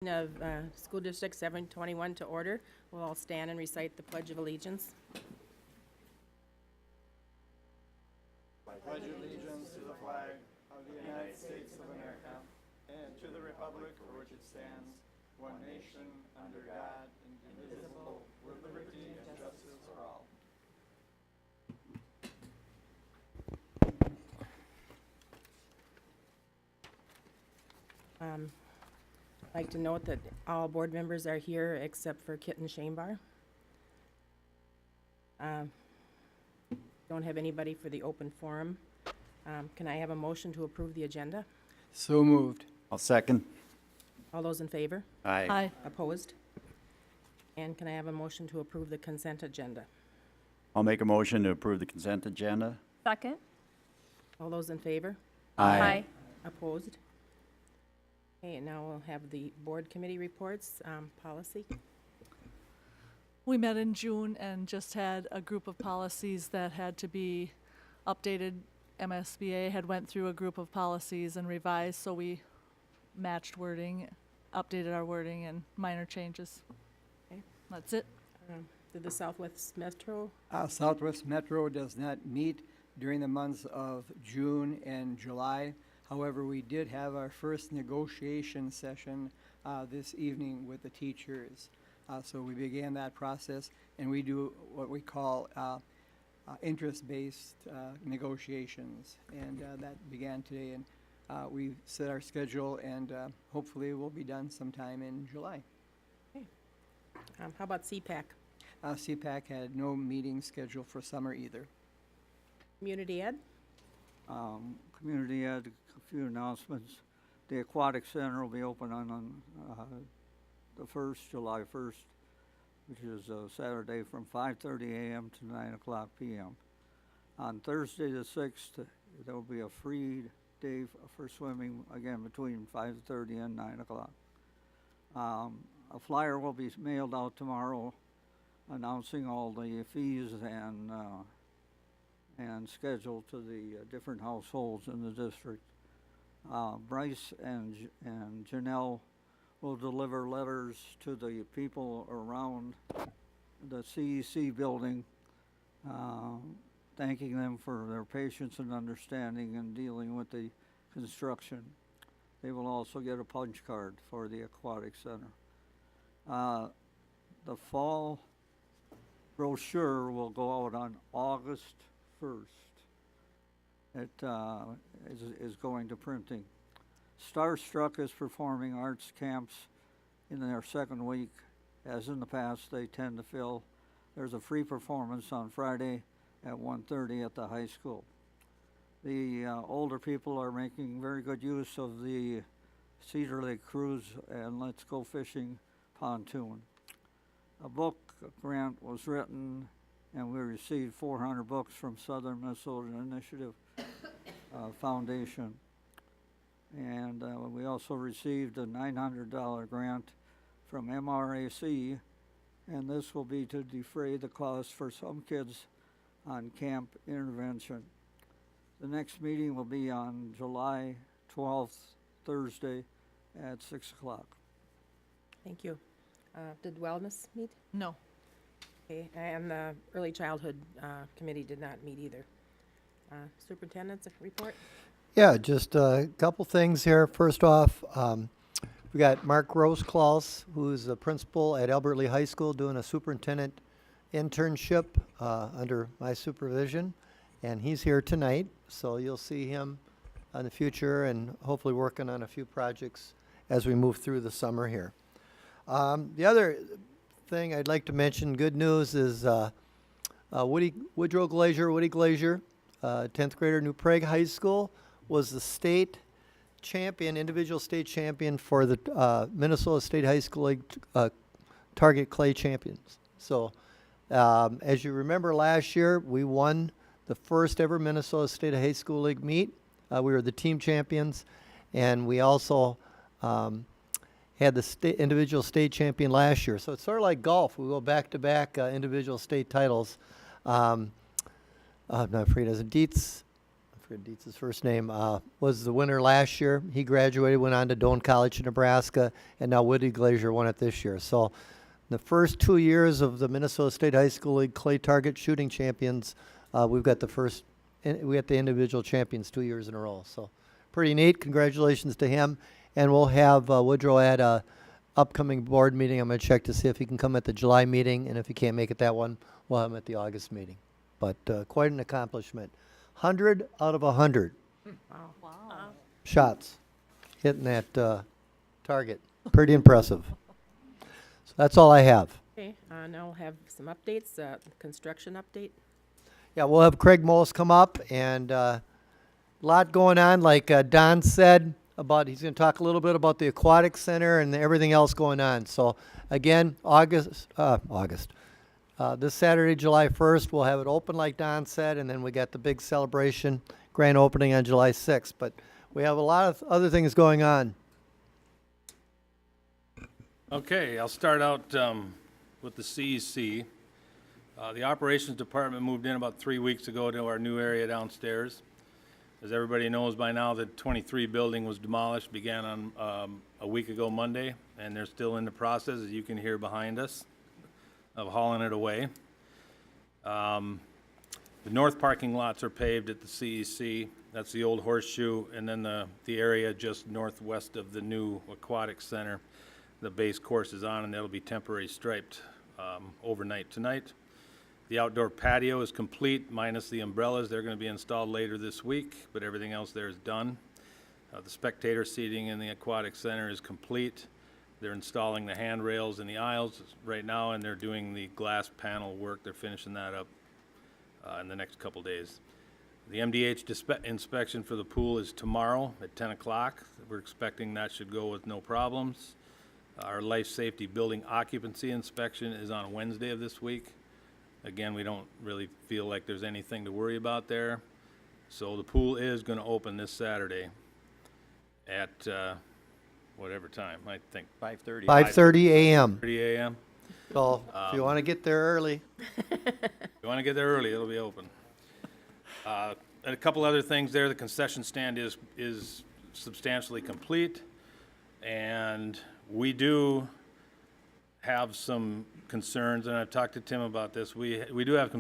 Of School District 721 to order. We'll all stand and recite the Pledge of Allegiance. I pledge allegiance to the flag of the United States of America and to the republic for which it stands, one nation, under God, indivisible, with liberty and justice for all. I'd like to note that all board members are here except for Kitten Shanebar. Don't have anybody for the open forum. Can I have a motion to approve the agenda? So moved. I'll second. All those in favor? Aye. Opposed? And can I have a motion to approve the consent agenda? I'll make a motion to approve the consent agenda. Second. All those in favor? Aye. Opposed? Okay, and now we'll have the board committee reports. Policy. We met in June and just had a group of policies that had to be updated. MSBA had went through a group of policies and revised, so we matched wording, updated our wording, and minor changes. Okay. That's it. Did the Southwest Metro? Southwest Metro does not meet during the months of June and July. However, we did have our first negotiation session this evening with the teachers. So we began that process, and we do what we call interest-based negotiations. And that began today, and we set our schedule, and hopefully we'll be done sometime in July. How about CPAC? CPAC had no meeting scheduled for summer either. Community Ed? Community had a few announcements. The Aquatic Center will be open on the 1st, July 1st, which is Saturday from 5:30 a.m. to 9 o'clock p.m. On Thursday the 6th, there will be a free day for swimming, again, between 5:30 and 9 o'clock. A flyer will be mailed out tomorrow announcing all the fees and schedule to the different households in the district. Bryce and Janelle will deliver letters to the people around the CEC building, thanking them for their patience and understanding in dealing with the construction. They will also get a punch card for the Aquatic Center. The fall brochure will go out on August 1st. It is going to printing. Starstruck is performing arts camps in their second week. As in the past, they tend to fill. There's a free performance on Friday at 1:30 at the high school. The older people are making very good use of the Cedar Lake Cruise and Let's Go Fishing pontoon. A book grant was written, and we received 400 books from Southern Minnesota Initiative Foundation. And we also received a $900 grant from MRAC, and this will be to defray the cost for some kids on camp intervention. The next meeting will be on July 12th, Thursday at 6 o'clock. Thank you. Did Wellness meet? No. Okay, and the Early Childhood Committee did not meet either. Superintendent's report? Yeah, just a couple things here. First off, we got Mark Roseklaus, who's a principal at Albert Lee High School, doing a superintendent internship under my supervision, and he's here tonight, so you'll see him in the future and hopefully working on a few projects as we move through the summer here. The other thing I'd like to mention, good news, is Woody Glazier, 10th grader, New Prague High School, was the state champion, individual state champion for the Minnesota State High School League Target Clay Champions. So as you remember last year, we won the first ever Minnesota State High School League meet. We were the team champions, and we also had the individual state champion last year. So it's sort of like golf. We go back-to-back individual state titles. I'm not afraid as a Dietz. I forget Dietz's first name, was the winner last year. He graduated, went on to Doane College in Nebraska, and now Woody Glazier won it this year. So the first 2 years of the Minnesota State High School League clay target shooting champions, we got the individual champions 2 years in a row. So pretty neat. Congratulations to him. And we'll have Woodrow at a upcoming board meeting. I'm going to check to see if he can come at the July meeting, and if he can't make it that one, we'll have him at the August meeting. But quite an accomplishment. 100 out of 100 Wow. shots hitting that target. Pretty impressive. So that's all I have. Okay, now we'll have some updates, construction update. Yeah, we'll have Craig Moles come up, and a lot going on. Like Don said, he's going to talk a little bit about the aquatic center and everything else going on. So again, this Saturday, July 1st, we'll have it open like Don said, and then we got the big celebration, grand opening on July 6th. But we have a lot of other things going on. Okay, I'll start out with the CEC. The operations department moved in about 3 weeks ago to our new area downstairs. As everybody knows by now, the 23 building was demolished, began on a week ago Monday, and they're still in the process, as you can hear behind us, of hauling it away. The north parking lots are paved at the CEC. That's the old horseshoe, and then the area just northwest of the new aquatic center. The base course is on, and that'll be temporary striped overnight tonight. The outdoor patio is complete, minus the umbrellas. They're going to be installed later this week, but everything else there is done. The spectator seating in the aquatic center is complete. They're installing the handrails in the aisles right now, and they're doing the glass panel work. They're finishing that up in the next couple days. The MDH inspection for the pool is tomorrow at 10 o'clock. We're expecting that should go with no problems. Our life safety building occupancy inspection is on Wednesday of this week. Again, we don't really feel like there's anything to worry about there. So the pool is going to open this Saturday at whatever time, I think 5:30. 5:30 a.m. 30 a.m. So if you want to get there early. If you want to get there early, it'll be open. And a couple other things there. The concession stand is substantially complete, and we do have some concerns, and I've talked to Tim about this. We do have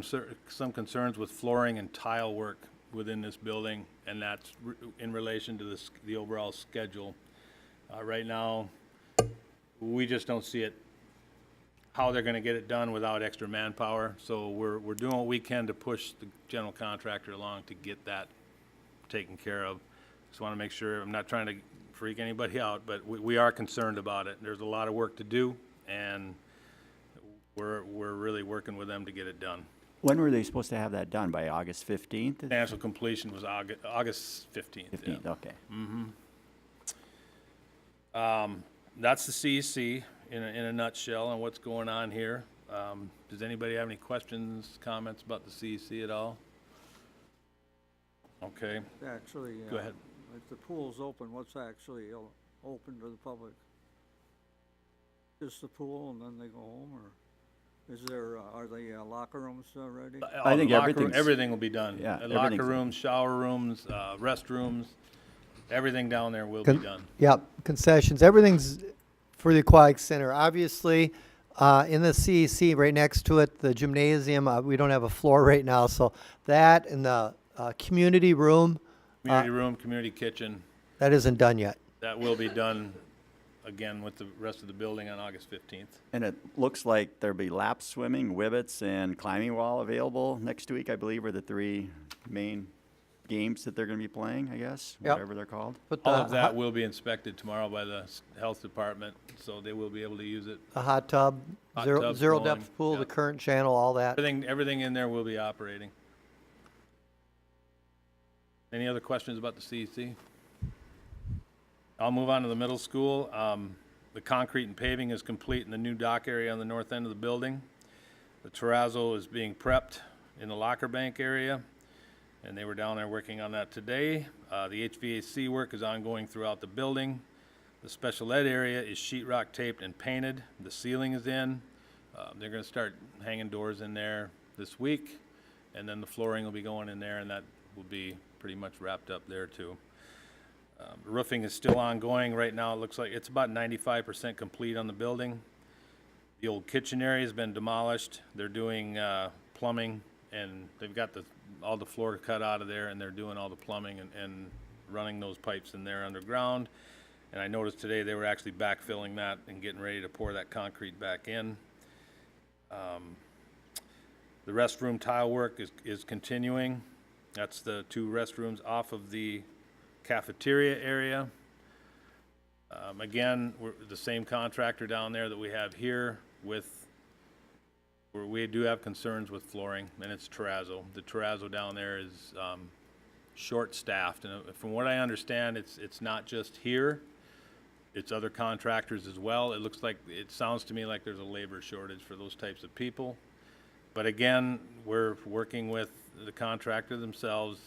some concerns with flooring and tile work within this building, and that's in relation to the overall schedule. Right now, we just don't see it, how they're gonna get it done without extra manpower. So we're doing what we can to push the general contractor along to get that taken care of. Just wanna make sure, I'm not trying to freak anybody out, but we are concerned about it. There's a lot of work to do, and we're really working with them to get it done. When were they supposed to have that done? By August 15th? Financial completion was August 15th. 15th, okay. That's the CEC in a nutshell and what's going on here. Does anybody have any questions, comments about the CEC at all? Okay, Actually, go ahead. if the pool's open, what's actually open to the public? Just the pool and then they go home, or is there, are the locker rooms ready? I think Everything will be done. Yeah, Locker everything's- rooms, shower rooms, restrooms, everything down there will be done. Yep, concessions, everything's for the aquatic center. Obviously, in the CEC, right next to it, the gymnasium, we don't have a floor right now, so that and the community room, Community room, community kitchen, that isn't done yet. that will be done again with the rest of the building on August 15th. And it looks like there'll be lap swimming, wibbits, and climbing wall available next week, I believe, are the three main games that they're going to be playing, I guess, Yep. whatever they're called. But All the of that will be inspected tomorrow by the health department, so they will be able to use it. a hot tub, Hot zero, tub, zero flowing, depth pool, yeah. the current channel, all that. Everything in there will be operating. Any other questions about the CEC? I'll move on to the middle school. The concrete and paving is complete in the new dock area on the north end of the building. The terrazzo is being prepped in the locker bank area, and they were down there working on that today. The HVAC work is ongoing throughout the building. The special ed area is sheetrock taped and painted. The ceiling is in. They're gonna start hanging doors in there this week, and then the flooring will be going in there, and that will be pretty much wrapped up there too. The roofing is still ongoing right now. It looks like it's about 95% complete on the building. The old kitchen area has been demolished. They're doing plumbing, and they've got all the floor cut out of there, and they're doing all the plumbing and running those pipes in there underground. And I noticed today they were actually backfilling that and getting ready to pour that concrete back in. The restroom tile work is continuing. That's the 2 restrooms off of the cafeteria area. Again, we're the same contractor down there that we have here where we do have concerns with flooring, and it's terrazzo. The terrazzo down there is short-staffed, and from what I understand, it's not just here, it's other contractors as well. It sounds to me like there's a labor shortage for those types of people. But again, we're working with the contractor themselves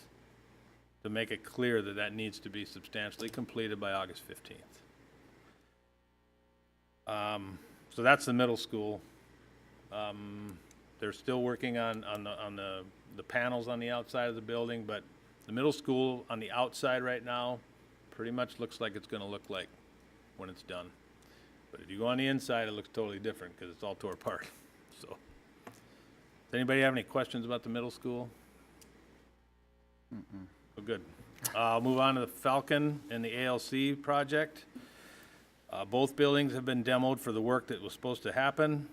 to make it clear that that needs to be substantially completed by August 15th. So that's the middle school. They're still working on the panels on the outside of the building, but the middle school on the outside right now pretty much looks like it's gonna look like when it's done. But if you go on the inside, it looks totally different because it's all tore apart, so. Does anybody have any questions about the middle school? Oh, good. I'll move on to the Falcon and the ALC project. Both buildings have been demoed for the work that was supposed to happen.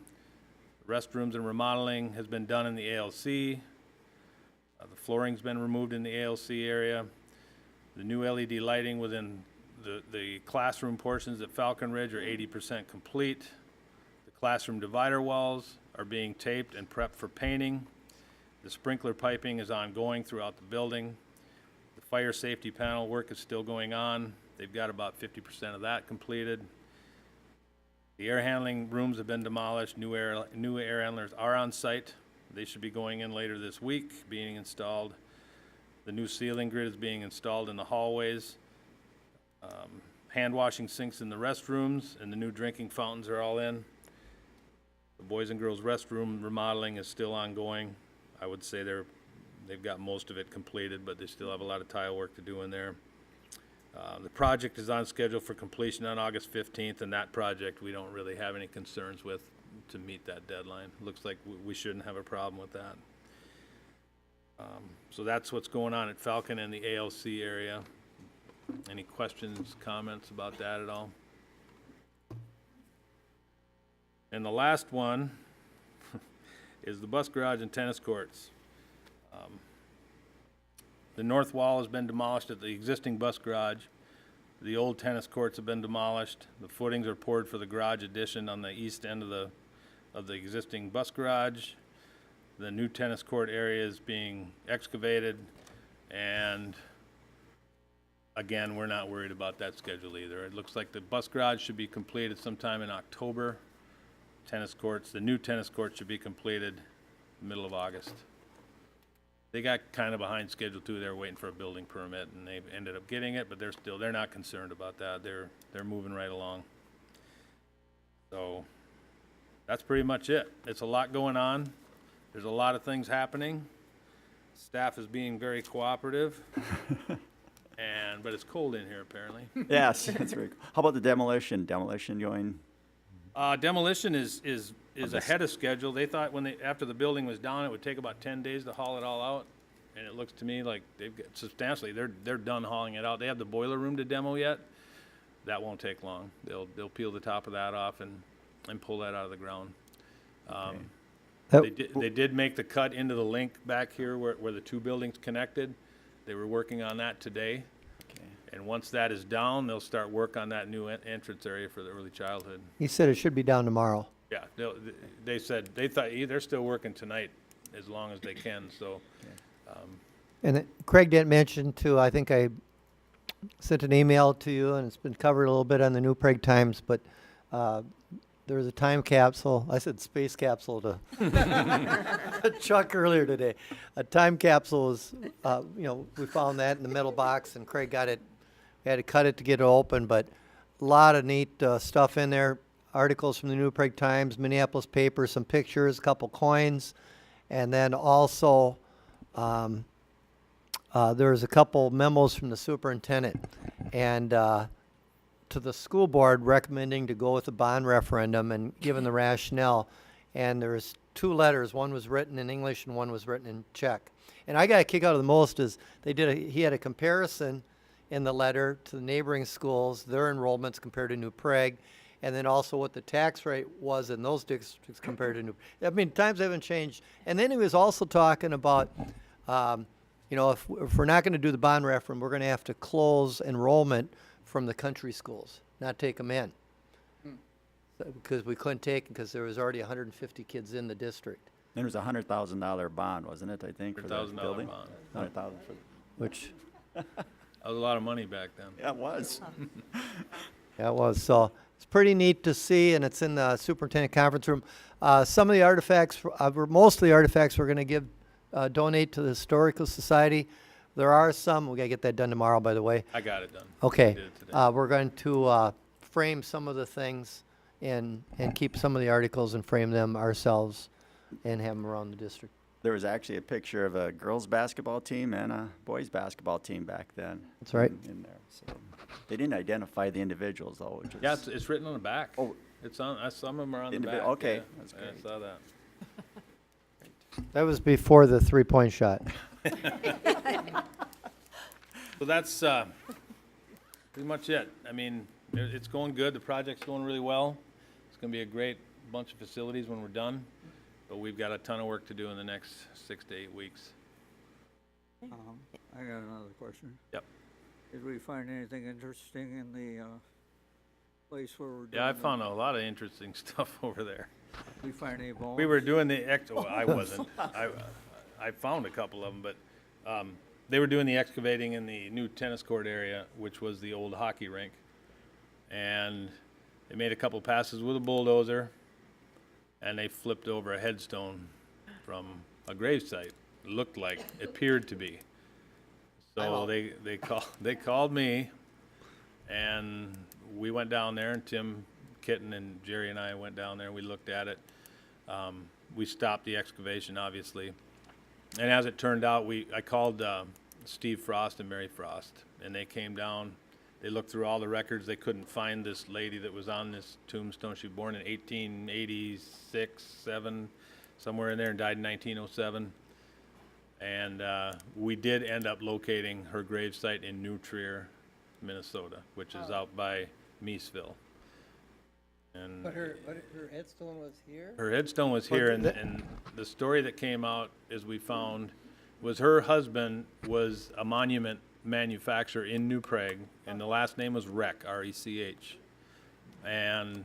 Restrooms and remodeling has been done in the ALC. The flooring's been removed in the ALC area. The new LED lighting within the classroom portions at Falcon Ridge are 80% complete. The classroom divider walls are being taped and prepped for painting. The sprinkler piping is ongoing throughout the building. The fire safety panel work is still going on. They've got about 50% of that completed. The air handling rooms have been demolished. New air handlers are on site. They should be going in later this week, being installed. The new ceiling grid is being installed in the hallways. Hand washing sinks in the restrooms, and the new drinking fountains are all in. The boys and girls restroom remodeling is still ongoing. I would say they've got most of it completed, but they still have a lot of tile work to do in there. The project is on schedule for completion on August 15th, and that project we don't really have any concerns with to meet that deadline. Looks like we shouldn't have a problem with that. So that's what's going on at Falcon and the ALC area. Any questions, comments about that at all? And the last one is the bus garage and tennis courts. The north wall has been demolished at the existing bus garage. The old tennis courts have been demolished. The footings are poured for the garage addition on the east end of the existing bus garage. The new tennis court area is being excavated, and again, we're not worried about that schedule either. It looks like the bus garage should be completed sometime in October. The new tennis courts should be completed middle of August. They got kind of behind schedule too. They were waiting for a building permit, and they ended up getting it, but they're not concerned about that. They're moving right along. So that's pretty much it. It's a lot going on. There's a lot of things happening. Staff is being very cooperative. But it's cold in here apparently. Yes, that's very cool. How about the demolition? Demolition going? Demolition is ahead of schedule. They thought after the building was down, it would take about 10 days to haul it all out. And it looks to me like they've got substantially, they're done hauling it out. They have the boiler room to demo yet. That won't take long. They'll peel the top of that off and pull that out of the ground. They did make the cut into the link back here where the 2 buildings connected. They were working on that today. And once that is down, they'll start work on that new entrance area for the early childhood. He said it should be down tomorrow. Yeah, they said, they thought, they're still working tonight as long as they can, so. And Craig didn't mention too, I think I sent an email to you, and it's been covered a little bit on the New Prague Times, but there's a time capsule. I said space capsule to Chuck earlier today. A time capsule is, we found that in the middle box, and Craig got it. We had to cut it to get it open, but a lot of neat stuff in there. Articles from the New Prague Times, Minneapolis paper, some pictures, a couple coins, and then also there was a couple memos from the superintendent and to the school board recommending to go with the bond referendum and given the rationale. And there's 2 letters. One was written in English and one was written in Czech. And I got a kick out of the most is he had a comparison in the letter to the neighboring schools, their enrollments compared to New Prague, and then also what the tax rate was in those districts compared to New. I mean, times haven't changed. And then he was also talking about, you know, if we're not going to do the bond referendum, we're going to have to close enrollment from the country schools, not take them in. Because we couldn't take them because there was already 150 kids in the district, There was a $100,000 bond, wasn't it, I think, for the $100,000 building? bond. 100,000 for, which, That was a lot of money back then. yeah, it was. yeah, it was. So it's pretty neat to see, and it's in the superintendent conference room. Some of the artifacts, most of the artifacts we're going to donate to the Historical Society. There are some, we got to get that done tomorrow, by the way. I got it done. Okay, Did it today. we're going to frame some of the things and keep some of the articles and frame them ourselves and have them around the district. There was actually a picture of a girls' basketball team and a boys' basketball team back then. That's right. In there, so. They didn't identify the individuals, though, which is. Yeah, it's written on the back. Oh. It's on, some of them are on the Individ- back. okay, yeah. that's Yeah, I great. saw that. That was before the 3-point shot. So that's pretty much it. I mean, it's going good. The project's going really well. It's going to be a great bunch of facilities when we're done, but we've got a ton of work to do in the next 6 to 8 weeks. I got another question. Yep. Did we find anything interesting in the place where we're doing? Yeah, I found a lot of interesting stuff over there. Did we find any bones? We were doing well, I wasn't. I found a couple of them, but they were doing the excavating in the new tennis court area, which was the old hockey rink. And they made a couple passes with a bulldozer, and they flipped over a headstone from a gravesite. Looked like, appeared to be. So they called me, and we went down there, and Tim Kitten and Jerry and I went down there and we looked at it. We stopped the excavation, obviously. And as it turned out, I called Steve Frost and Mary Frost, and they came down. They looked through all the records. They couldn't find this lady that was on this tombstone. She was born in 1886, 7, somewhere in there, and died in 1907. And we did end up locating her gravesite in New Trier, Minnesota, which is out by Meesville. And But her headstone was here? her headstone was here, and the story that came out, as we found, was her husband was a monument manufacturer in New Prague, and the last name was Rech, R-E-C-H. And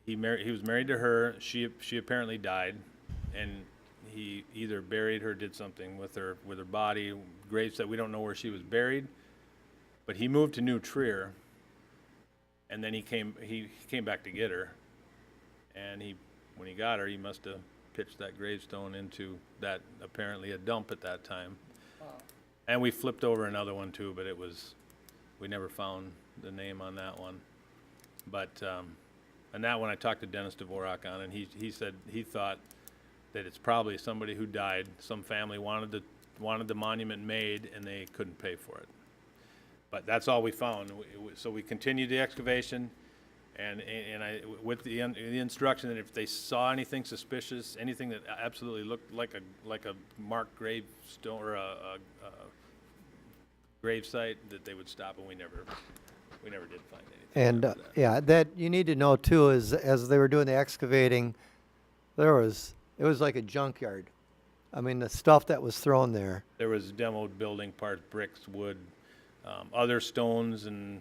he was married to her. She apparently died, and he either buried her, did something with her body, gravesite. We don't know where she was buried, but he moved to New Trier, and then he came back to get her, and when he got her, he must have pitched that gravestone into that, apparently a dump at that time. And we flipped over another one too, but we never found the name on that one. But and that one I talked to Dennis Dvorak on, and he said he thought that it's probably somebody who died. Some family wanted the monument made, and they couldn't pay for it. But that's all we found. So we continued the excavation, and I, with the instruction that if they saw anything suspicious, anything that absolutely looked like a marked gravestone or a grave site, that they would stop, and we never did find anything. And, after that. yeah, that you need to know too is as they were doing the excavating, it was like a junkyard. I mean, the stuff that was thrown there. There was demoed building parts, bricks, wood, other stones, and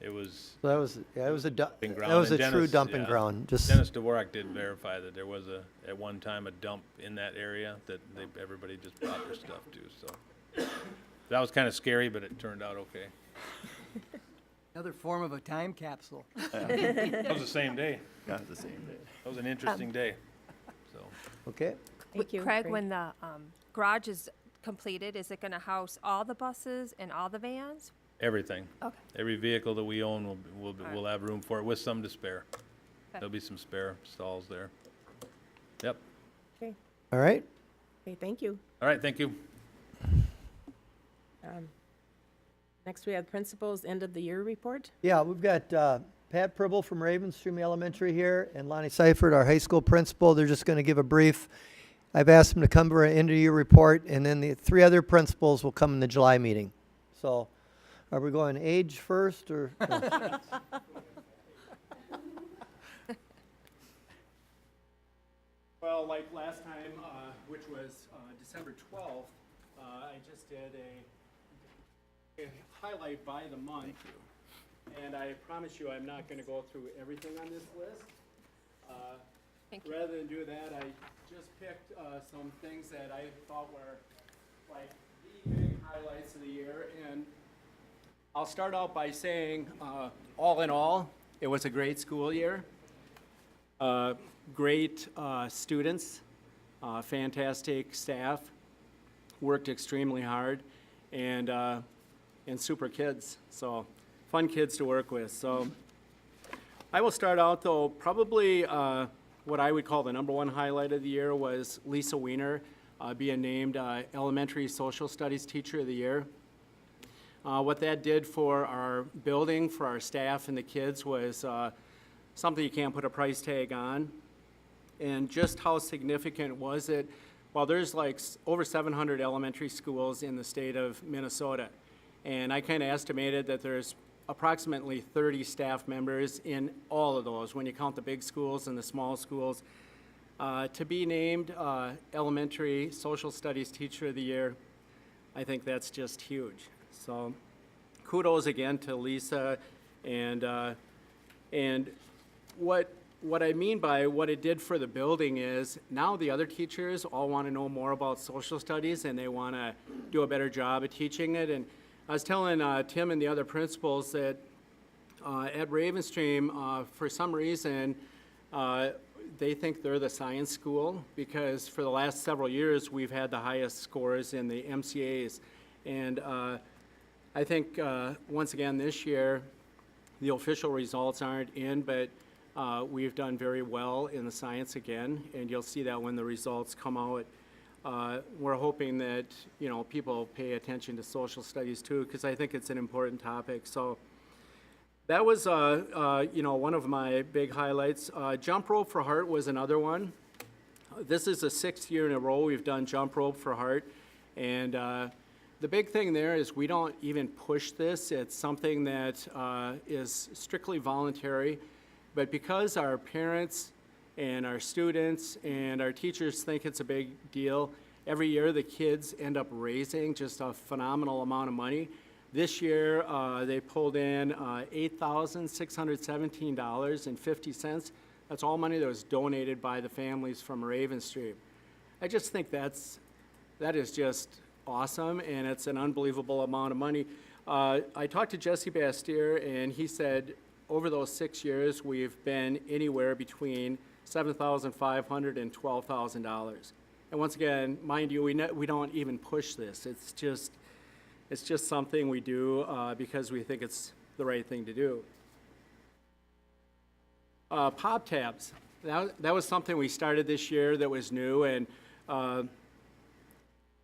it was So it was a dumping ground. that was a And true Dennis- dumping yeah. ground. Just Dennis Dvorak did verify that there was at one time a dump in that area that everybody just brought their stuff to, so. That was kind of scary, but it turned out okay. Another form of a time capsule. That was the same day. Yeah, it's the same day. That was an interesting day, so. okay. Thank you. Craig, when the garage is completed, is it going to house all the buses and all the vans? Everything. Okay. Every vehicle that we own will have room for it, with some to spare. Okay. There'll be some spare stalls there. Yep. Okay, All right. okay, thank you. All right, thank you. Next, we have principals' end-of-the-year report. Yeah, we've got Pat Pribble from Ravenstream Elementary here and Lonnie Seifert, our high school principal. They're just going to give a brief. I've asked them to come for an end-of-year report, and then the 3 other principals will come in the July meeting. So are we going age first or? Well, like last time, which was December 12th, I just did a highlight by the month. And I promise you, I'm not going to go through everything on this list. Thank you. Rather than do that, I just picked some things that I thought were like the big highlights of the year. And I'll start out by saying, all in all, it was a great school year. Great students, fantastic staff, worked extremely hard, and super kids. So fun kids to work with. So I will start out though, probably what I would call the #1 highlight of the year was Lisa Weiner being named Elementary Social Studies Teacher of the Year. What that did for our building, for our staff and the kids was something you can't put a price tag on. And just how significant was it? Well, there's like over 700 elementary schools in the state of Minnesota. And I kind of estimated that there's approximately 30 staff members in all of those, when you count the big schools and the small schools. To be named Elementary Social Studies Teacher of the Year, I think that's just huge. So kudos again to Lisa, and what I mean by what it did for the building is now the other teachers all want to know more about social studies and they want to do a better job of teaching it. And I was telling Tim and the other principals that at Ravenstream, for some reason, they think they're the science school because for the last several years we've had the highest scores in the MCAs. And I think once again this year, the official results aren't in, but we've done very well in the science again, and you'll see that when the results come out. We're hoping that, people pay attention to social studies too, because I think it's an important topic. So that was, one of my big highlights. Jump rope for heart was another one. This is the 6th year in a row we've done jump rope for heart, and the big thing there is we don't even push this. It's something that is strictly voluntary. But because our parents and our students and our teachers think it's a big deal, every year the kids end up raising just a phenomenal amount of money. This year they pulled in $8,617.50. That's all money that was donated by the families from Ravenstream. I just think that is just awesome, and it's an unbelievable amount of money. I talked to Jesse Bastier, and he said over those 6 years, we've been anywhere between $7,500 and $12,000. And once again, mind you, we don't even push this. It's just something we do because we think it's the right thing to do. Pop tabs. That was something we started this year that was new, and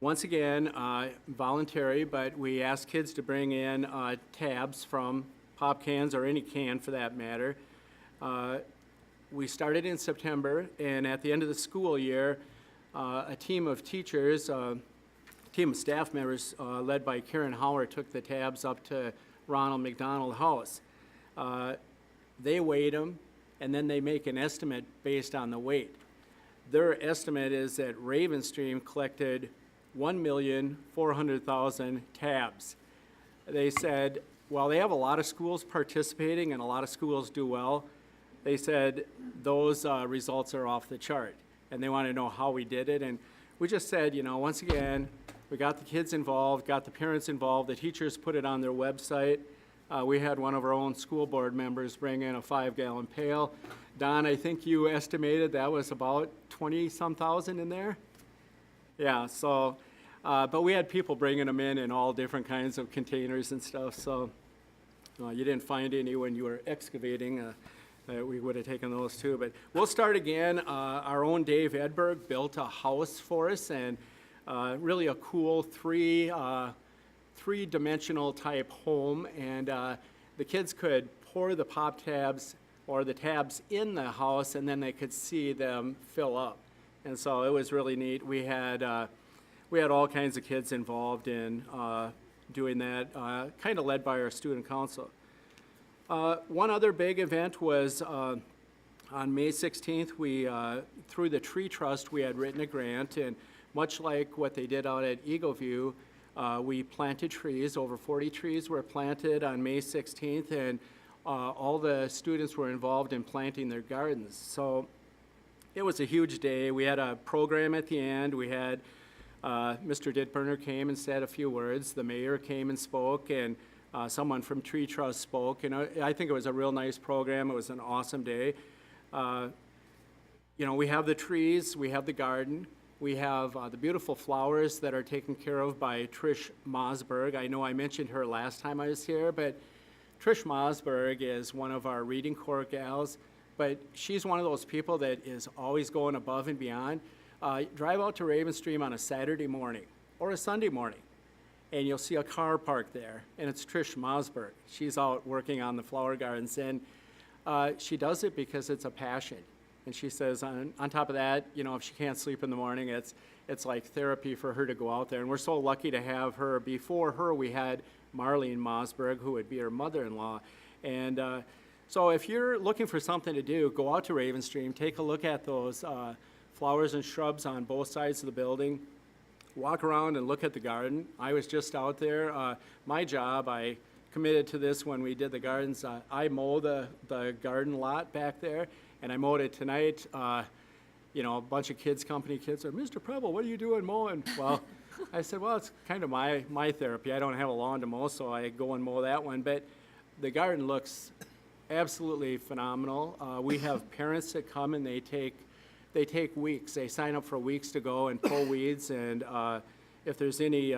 once again, voluntary, but we asked kids to bring in tabs from pop cans or any can for that matter. We started in September, and at the end of the school year, a team of teachers, team of staff members led by Karen Howard took the tabs up to Ronald McDonald House. They weighed them, and then they make an estimate based on the weight. Their estimate is that Ravenstream collected 1,400,000 tabs. They said, while they have a lot of schools participating and a lot of schools do well, they said those results are off the chart. And they want to know how we did it. And we just said, once again, we got the kids involved, got the parents involved, the teachers put it on their website. We had one of our own school board members bring in a 5-gallon pail. Don, I think you estimated that was about 20-some thousand in there? Yeah, so, but we had people bringing them in all different kinds of containers and stuff, so you didn't find any when you were excavating. We would have taken those too, but we'll start again. Our own Dave Edberg built a house for us, and really a cool three-dimensional type home, and the kids could pour the pop tabs or the tabs in the house, and then they could see them fill up. And so it was really neat. We had all kinds of kids involved in doing that, kind of led by our student council. One other big event was on May 16th, we, through the Tree Trust, we had written a grant, and much like what they did out at Eagle View, we planted trees. Over 40 trees were planted on May 16th, and all the students were involved in planting their gardens. So it was a huge day. We had a program at the end. We had Mr. Ditburner came and said a few words. The mayor came and spoke, and someone from Tree Trust spoke. And I think it was a real nice program. It was an awesome day. You know, we have the trees, we have the garden, we have the beautiful flowers that are taken care of by Trish Mosberg. I know I mentioned her last time I was here, but Trish Mosberg is one of our Reading Corps gals, but she's one of those people that is always going above and beyond. Drive out to Raven Stream on a Saturday morning or a Sunday morning, and you'll see a car parked there, and it's Trish Mosberg. She's out working on the flower gardens, and she does it because it's a passion. And she says, on top of that, you know, if she can't sleep in the morning, it's like therapy for her to go out there. And we're so lucky to have her. Before her, we had Marlene Mosberg, who would be her mother-in-law. And so if you're looking for something to do, go out to Raven Stream, take a look at those flowers and shrubs on both sides of the building. Walk around and look at the garden. I was just out there. My job, I committed to this when we did the gardens. I mow the garden lot back there, and I mowed it tonight. You know, a bunch of company kids said, Mr. Preble, what are you doing mowing? Well, I said, well, it's kind of my therapy. I don't have a lawn to mow, so I go and mow that one. But the garden looks absolutely phenomenal. We have parents that come and they take weeks. They sign up for weeks to go and pull weeds, and if there's any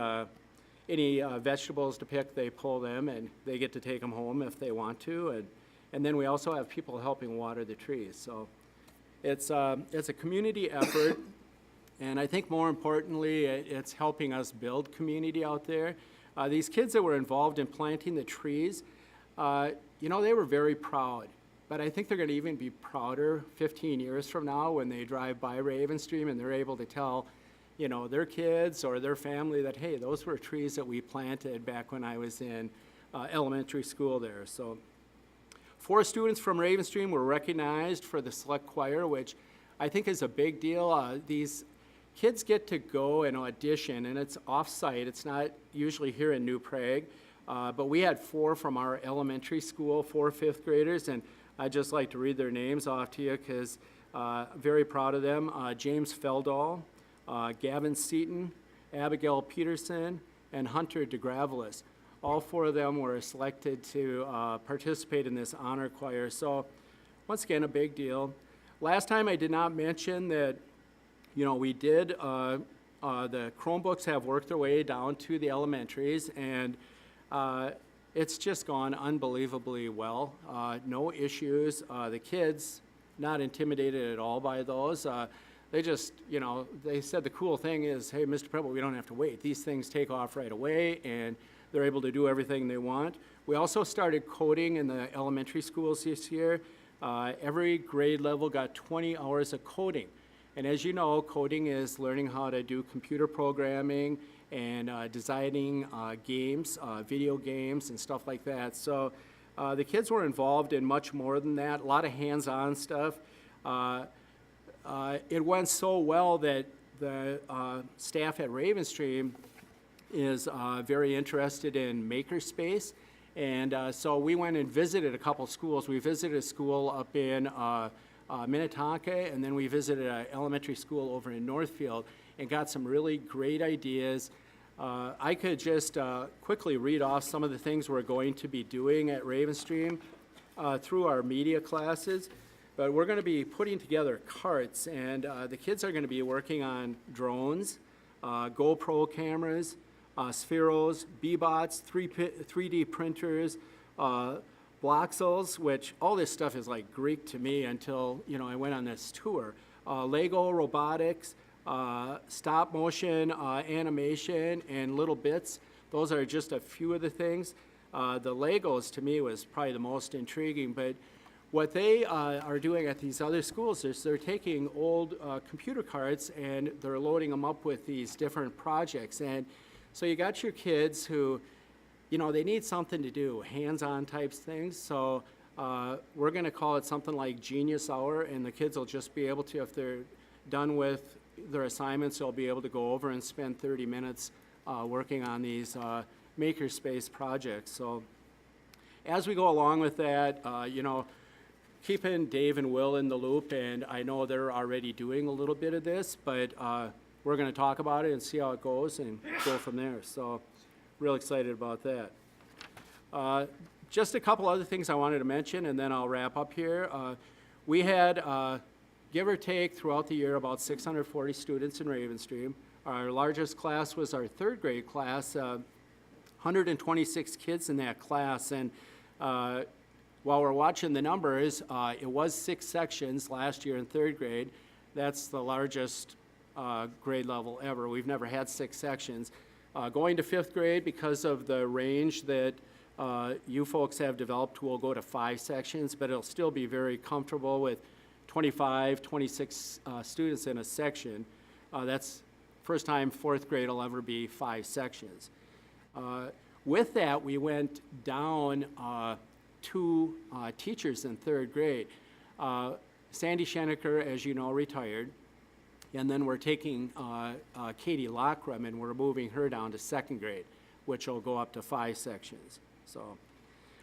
vegetables to pick, they pull them, and they get to take them home if they want to. And then we also have people helping water the trees. So it's a community effort, and I think more importantly, it's helping us build community out there. These kids that were involved in planting the trees, you know, they were very proud. But I think they're going to even be prouder 15 years from now when they drive by Raven Stream and they're able to tell, you know, their kids or their family that, hey, those were trees that we planted back when I was in elementary school there. So 4 students from Raven Stream were recognized for the select choir, which I think is a big deal. These kids get to go and audition, and it's off-site. It's not usually here in New Prague. But we had 4 from our elementary school, 4 fifth graders, and I'd just like to read their names off to you because I'm very proud of them. James Feldall, Gavin Seaton, Abigail Peterson, and Hunter DeGravelis. All 4 of them were selected to participate in this honor choir. So once again, a big deal. Last time I did not mention that, you know, we did, the Chromebooks have worked their way down to the elementaries, and it's just gone unbelievably well. No issues. The kids, not intimidated at all by those. They just, you know, they said the cool thing is, hey, Mr. Preble, we don't have to wait. These things take off right away, and they're able to do everything they want. We also started coding in the elementary schools this year. Every grade level got 20 hours of coding. And as you know, coding is learning how to do computer programming and designing games, video games and stuff like that. So the kids were involved in much more than that, a lot of hands-on stuff. It went so well that the staff at Raven Stream is very interested in makerspace. And so we went and visited a couple schools. We visited a school up in Minnetonka, and then we visited an elementary school over in Northfield and got some really great ideas. I could just quickly read off some of the things we're going to be doing at Raven Stream through our media classes. But we're going to be putting together carts, and the kids are going to be working on drones, GoPro cameras, spheros, B-bots, 3D printers, Bloxels, which all this stuff is like Greek to me until, you know, I went on this tour. Lego robotics, stop motion animation, and little bits. those are just a few of the things. The Legos, to me, was probably the most intriguing, but what they are doing at these other schools is they're taking old computer cards and they're loading them up with these different projects. And so you got your kids who, you know, they need something to do, hands-on types things. So we're going to call it something like Genius Hour, and the kids will just be able to, if they're done with their assignments, they'll be able to go over and spend 30 minutes working on these makerspace projects. So as we go along with that, you know, keeping Dave and Will in the loop, and I know they're already doing a little bit of this, but we're going to talk about it and see how it goes and go from there. So real excited about that. Just a couple other things I wanted to mention, and then I'll wrap up here. We had, give or take, throughout the year, about 640 students in Ravenstream. Our largest class was our third grade class, 126 kids in that class. And while we're watching the numbers, it was 6 sections last year in third grade. That's the largest grade level ever. We've never had 6 sections. Going to 5th grade, because of the range that you folks have developed, we'll go to 5 sections, but it'll still be very comfortable with 25, 26 students in a section. That's first time 4th grade will ever be 5 sections. With that, we went down 2 teachers in 3rd grade. Sandy Schenecker, as you know, retired. And then we're taking Katie Lockram and we're moving her down to 2nd grade, which will go up to 5 sections. So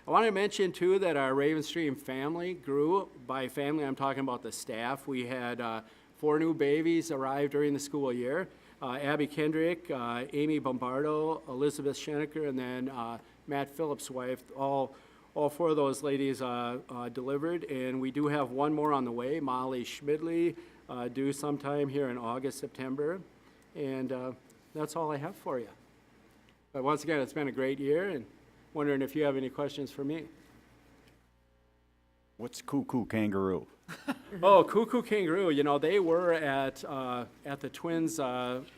I want to mention too that our Ravenstream family grew. By family, I'm talking about the staff. We had 4 new babies arrive during the school year. Abby Kendrick, Amy Bombardo, Elizabeth Schenecker, and then Matt Phillips' wife. All 4 of those ladies delivered, and we do have 1 more on the way, Molly Schmidley, due sometime here in August, September, and that's all I have for you. But once again, it's been a great year, and wondering if you have any questions for me. What's Cuckoo Kangaroo? Oh, Cuckoo Kangaroo, you know, they were at the Twins,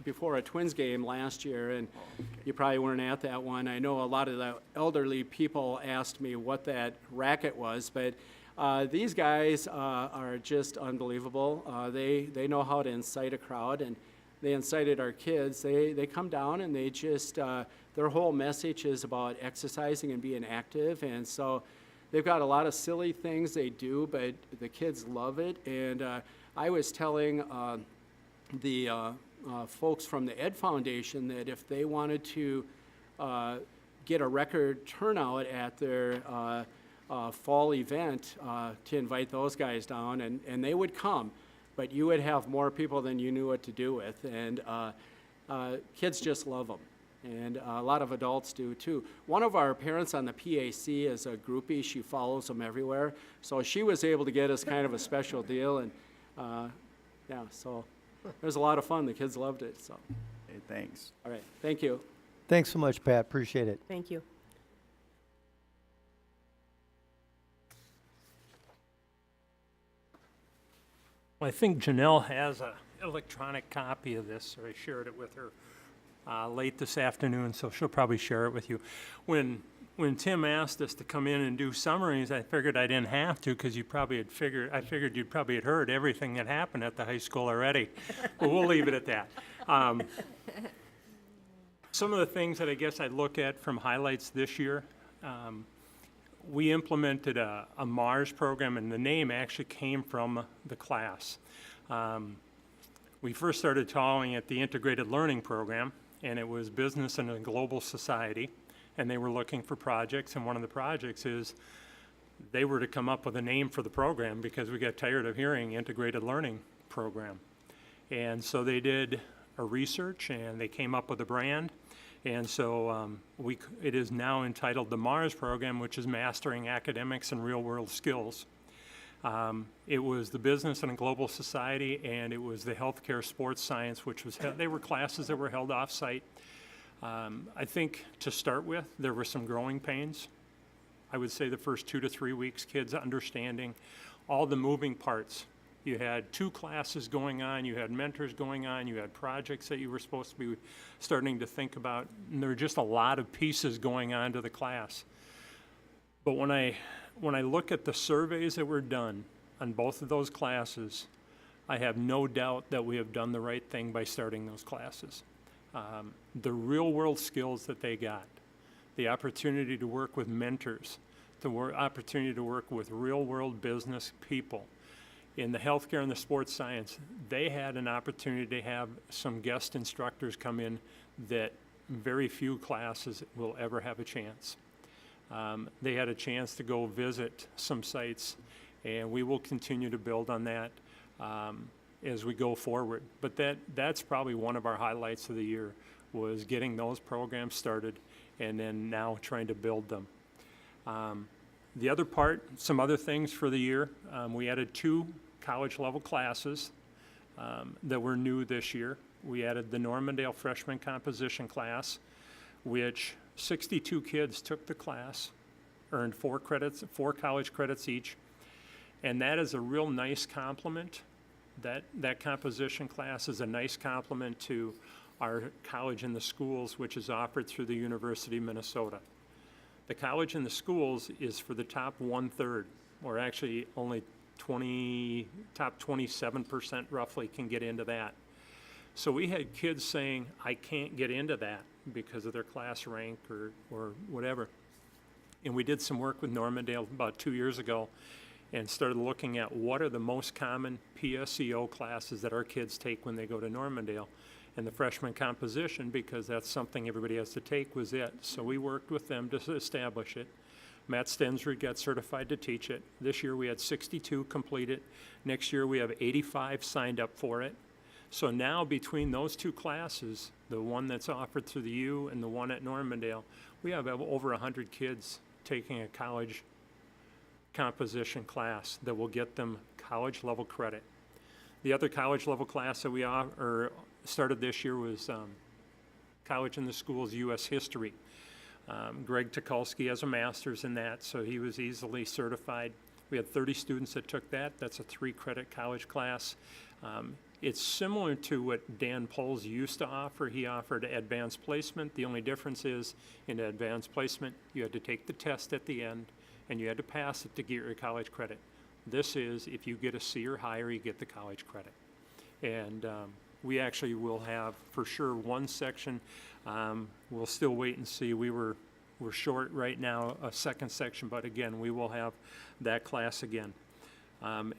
before a Twins game last year, and you probably weren't at that one. I know a lot of the elderly people asked me what that racket was, but these guys are just unbelievable. They know how to incite a crowd, and they incited our kids. They come down and they just, their whole message is about exercising and being active, and so they've got a lot of silly things they do, but the kids love it. And I was telling the folks from the Ed Foundation that if they wanted to get a record turnout at their fall event, to invite those guys down, and they would come, but you would have more people than you knew what to do with. And kids just love them. And a lot of adults do too. One of our parents on the PAC is a groupie. She follows them everywhere. So she was able to get us kind of a special deal. And yeah, so it was a lot of fun. The kids loved it. So. Hey, thanks. All right. Thank you. Thanks so much, Pat. Appreciate it. Thank you. Well, I think Janelle has an electronic copy of this, so I shared it with her late this afternoon, so she'll probably share it with you. When Tim asked us to come in and do summaries, I figured I didn't have to, because I figured you'd probably had heard everything that happened at the high school already. But we'll leave it at that. Some of the things that I guess I'd look at from highlights this year, we implemented a MARS program, and the name actually came from the class. We first started calling it the Integrated Learning Program, and it was Business in a Global Society, and they were looking for projects, and one of the projects is they were to come up with a name for the program because we got tired of hearing Integrated Learning Program. And so they did a research, and they came up with a brand, and so it is now entitled the MARS program, which is Mastering Academics and Real-World Skills. It was the Business in a Global Society, and it was the Healthcare Sports Science, which was, they were classes that were held off-site. I think to start with, there were some growing pains. I would say the first 2 to 3 weeks, kids understanding all the moving parts. You had 2 classes going on, you had mentors going on, you had projects that you were supposed to be starting to think about, and there were just a lot of pieces going on to the class. But when I look at the surveys that were done on both of those classes, I have no doubt that we have done the right thing by starting those classes. The real-world skills that they got, the opportunity to work with mentors, the opportunity to work with real-world business people. In the healthcare and the sports science, they had an opportunity to have some guest instructors come in that very few classes will ever have a chance. They had a chance to go visit some sites, and we will continue to build on that as we go forward. But that's probably one of our highlights of the year, was getting those programs started and then now trying to build them. The other part, some other things for the year, we added 2 college-level classes that were new this year. We added the Normandale freshman composition class, which 62 kids took the class, earned 4 college credits each, and that is a real nice complement. That composition class is a nice complement to our College in the Schools, which is offered through the University of Minnesota. The College in the Schools is for the top 1/3, or actually only top 27% roughly can get into that. So we had kids saying, I can't get into that because of their class rank or whatever. And we did some work with Normandale about 2 years ago and started looking at what are the most common PSEO classes that our kids take when they go to Normandale. And the freshman composition, because that's something everybody has to take, was it. So we worked with them to establish it. Matt Stensrud got certified to teach it. This year we had 62 complete it. Next year we have 85 signed up for it. So now between those 2 classes, the one that's offered through the U and the one at Normandale, we have over 100 kids taking a college composition class that will get them college level credit. The other college level class that we started this year was College in the Schools U.S. History. Greg Tukulski has a master's in that, so he was easily certified. We had 30 students that took that. That's a 3-credit college class. It's similar to what Dan Poles used to offer. He offered advanced placement. The only difference is in advanced placement, you had to take the test at the end, and you had to pass it to get your college credit. This is, if you get a C or higher, you get the college credit. And we actually will have, for sure, one section. We'll still wait and see. We're short right now, a second section, but again, we will have that class again.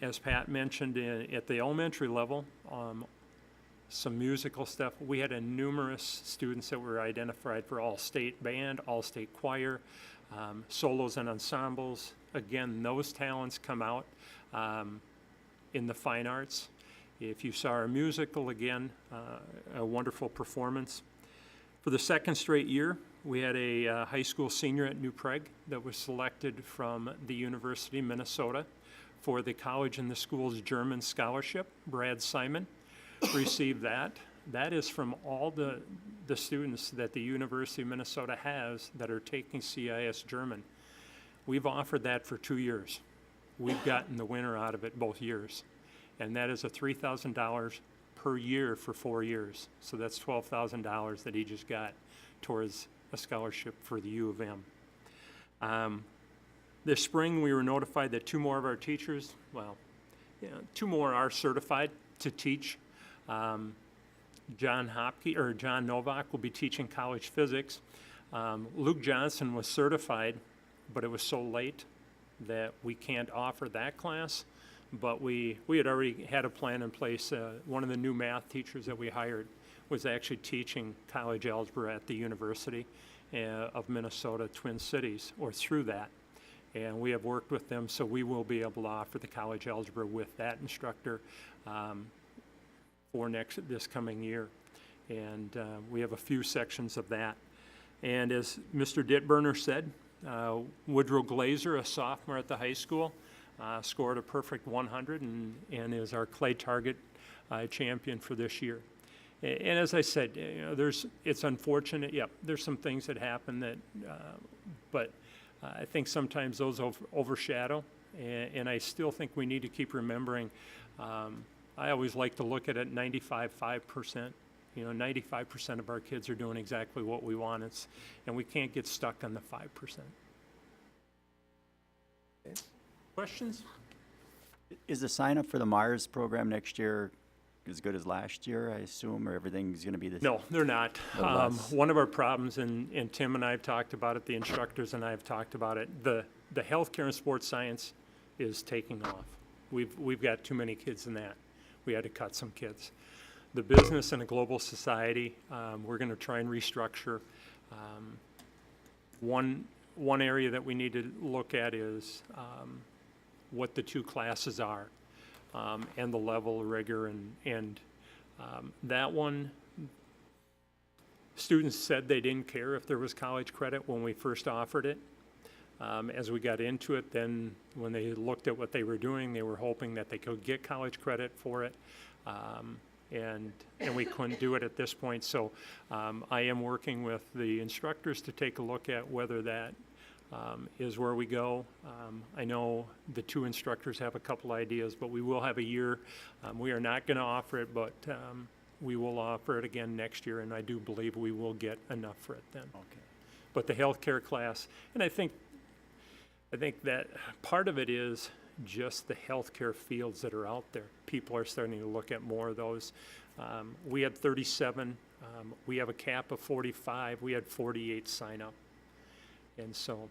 As Pat mentioned, at the elementary level, some musical stuff. We had numerous students that were identified for all-state band, all-state choir, solos and ensembles. Again, those talents come out in the fine arts. If you saw our musical, again, a wonderful performance. For the second straight year, we had a high school senior at New Prague that was selected from the University of Minnesota for the College in the Schools German Scholarship. Brad Simon received that. That is from all the students that the University of Minnesota has that are taking CIS German. We've offered that for 2 years. We've gotten the winner out of it both years. And that is a $3,000 per year for 4 years. So that's $12,000 that he just got towards a scholarship for the U of M. This spring, we were notified that 2 more of our teachers, 2 more are certified to teach. John Novak will be teaching college physics. Luke Johnson was certified, but it was so late that we can't offer that class. But we had already had a plan in place. One of the new math teachers that we hired was actually teaching college algebra at the University of Minnesota Twin Cities, or through that. And we have worked with them, so we will be able to offer the college algebra with that instructor for this coming year. And we have a few sections of that. And as Mr. Dittburner said, Woodrow Glazer, a sophomore at the high school, scored a perfect 100 and is our clay target champion for this year. And as I said, it's unfortunate. Yep, there's some things that happen that, but I think sometimes those overshadow. And I still think we need to keep remembering I always like to look at it 95.5%. You know, 95% of our kids are doing exactly what we want. And we can't get stuck on the 5%. Questions? Is the sign up for the Mars program next year as good as last year, I assume, or everything's going to be the same? No, they're not. Or less? One of our problems, and Tim and I have talked about it, the instructors and I have talked about it, the healthcare and sports science is taking off. We've got too many kids in that. We had to cut some kids. The business and a global society, we're going to try and restructure. One area that we need to look at is what the two classes are, and the level of rigor, and that one, students said they didn't care if there was college credit when we first offered it. As we got into it, then when they looked at what they were doing, they were hoping that they could get college credit for it. And we couldn't do it at this point. So I am working with the instructors to take a look at whether that is where we go. I know the two instructors have a couple ideas, but we will have a year. We are not going to offer it, but we will offer it again next year, and I do believe we will get enough for it then. Okay. But the healthcare class, and I think that part of it is just the healthcare fields that are out there. People are starting to look at more of those. We had 37. We have a cap of 45. We had 48 sign up. And so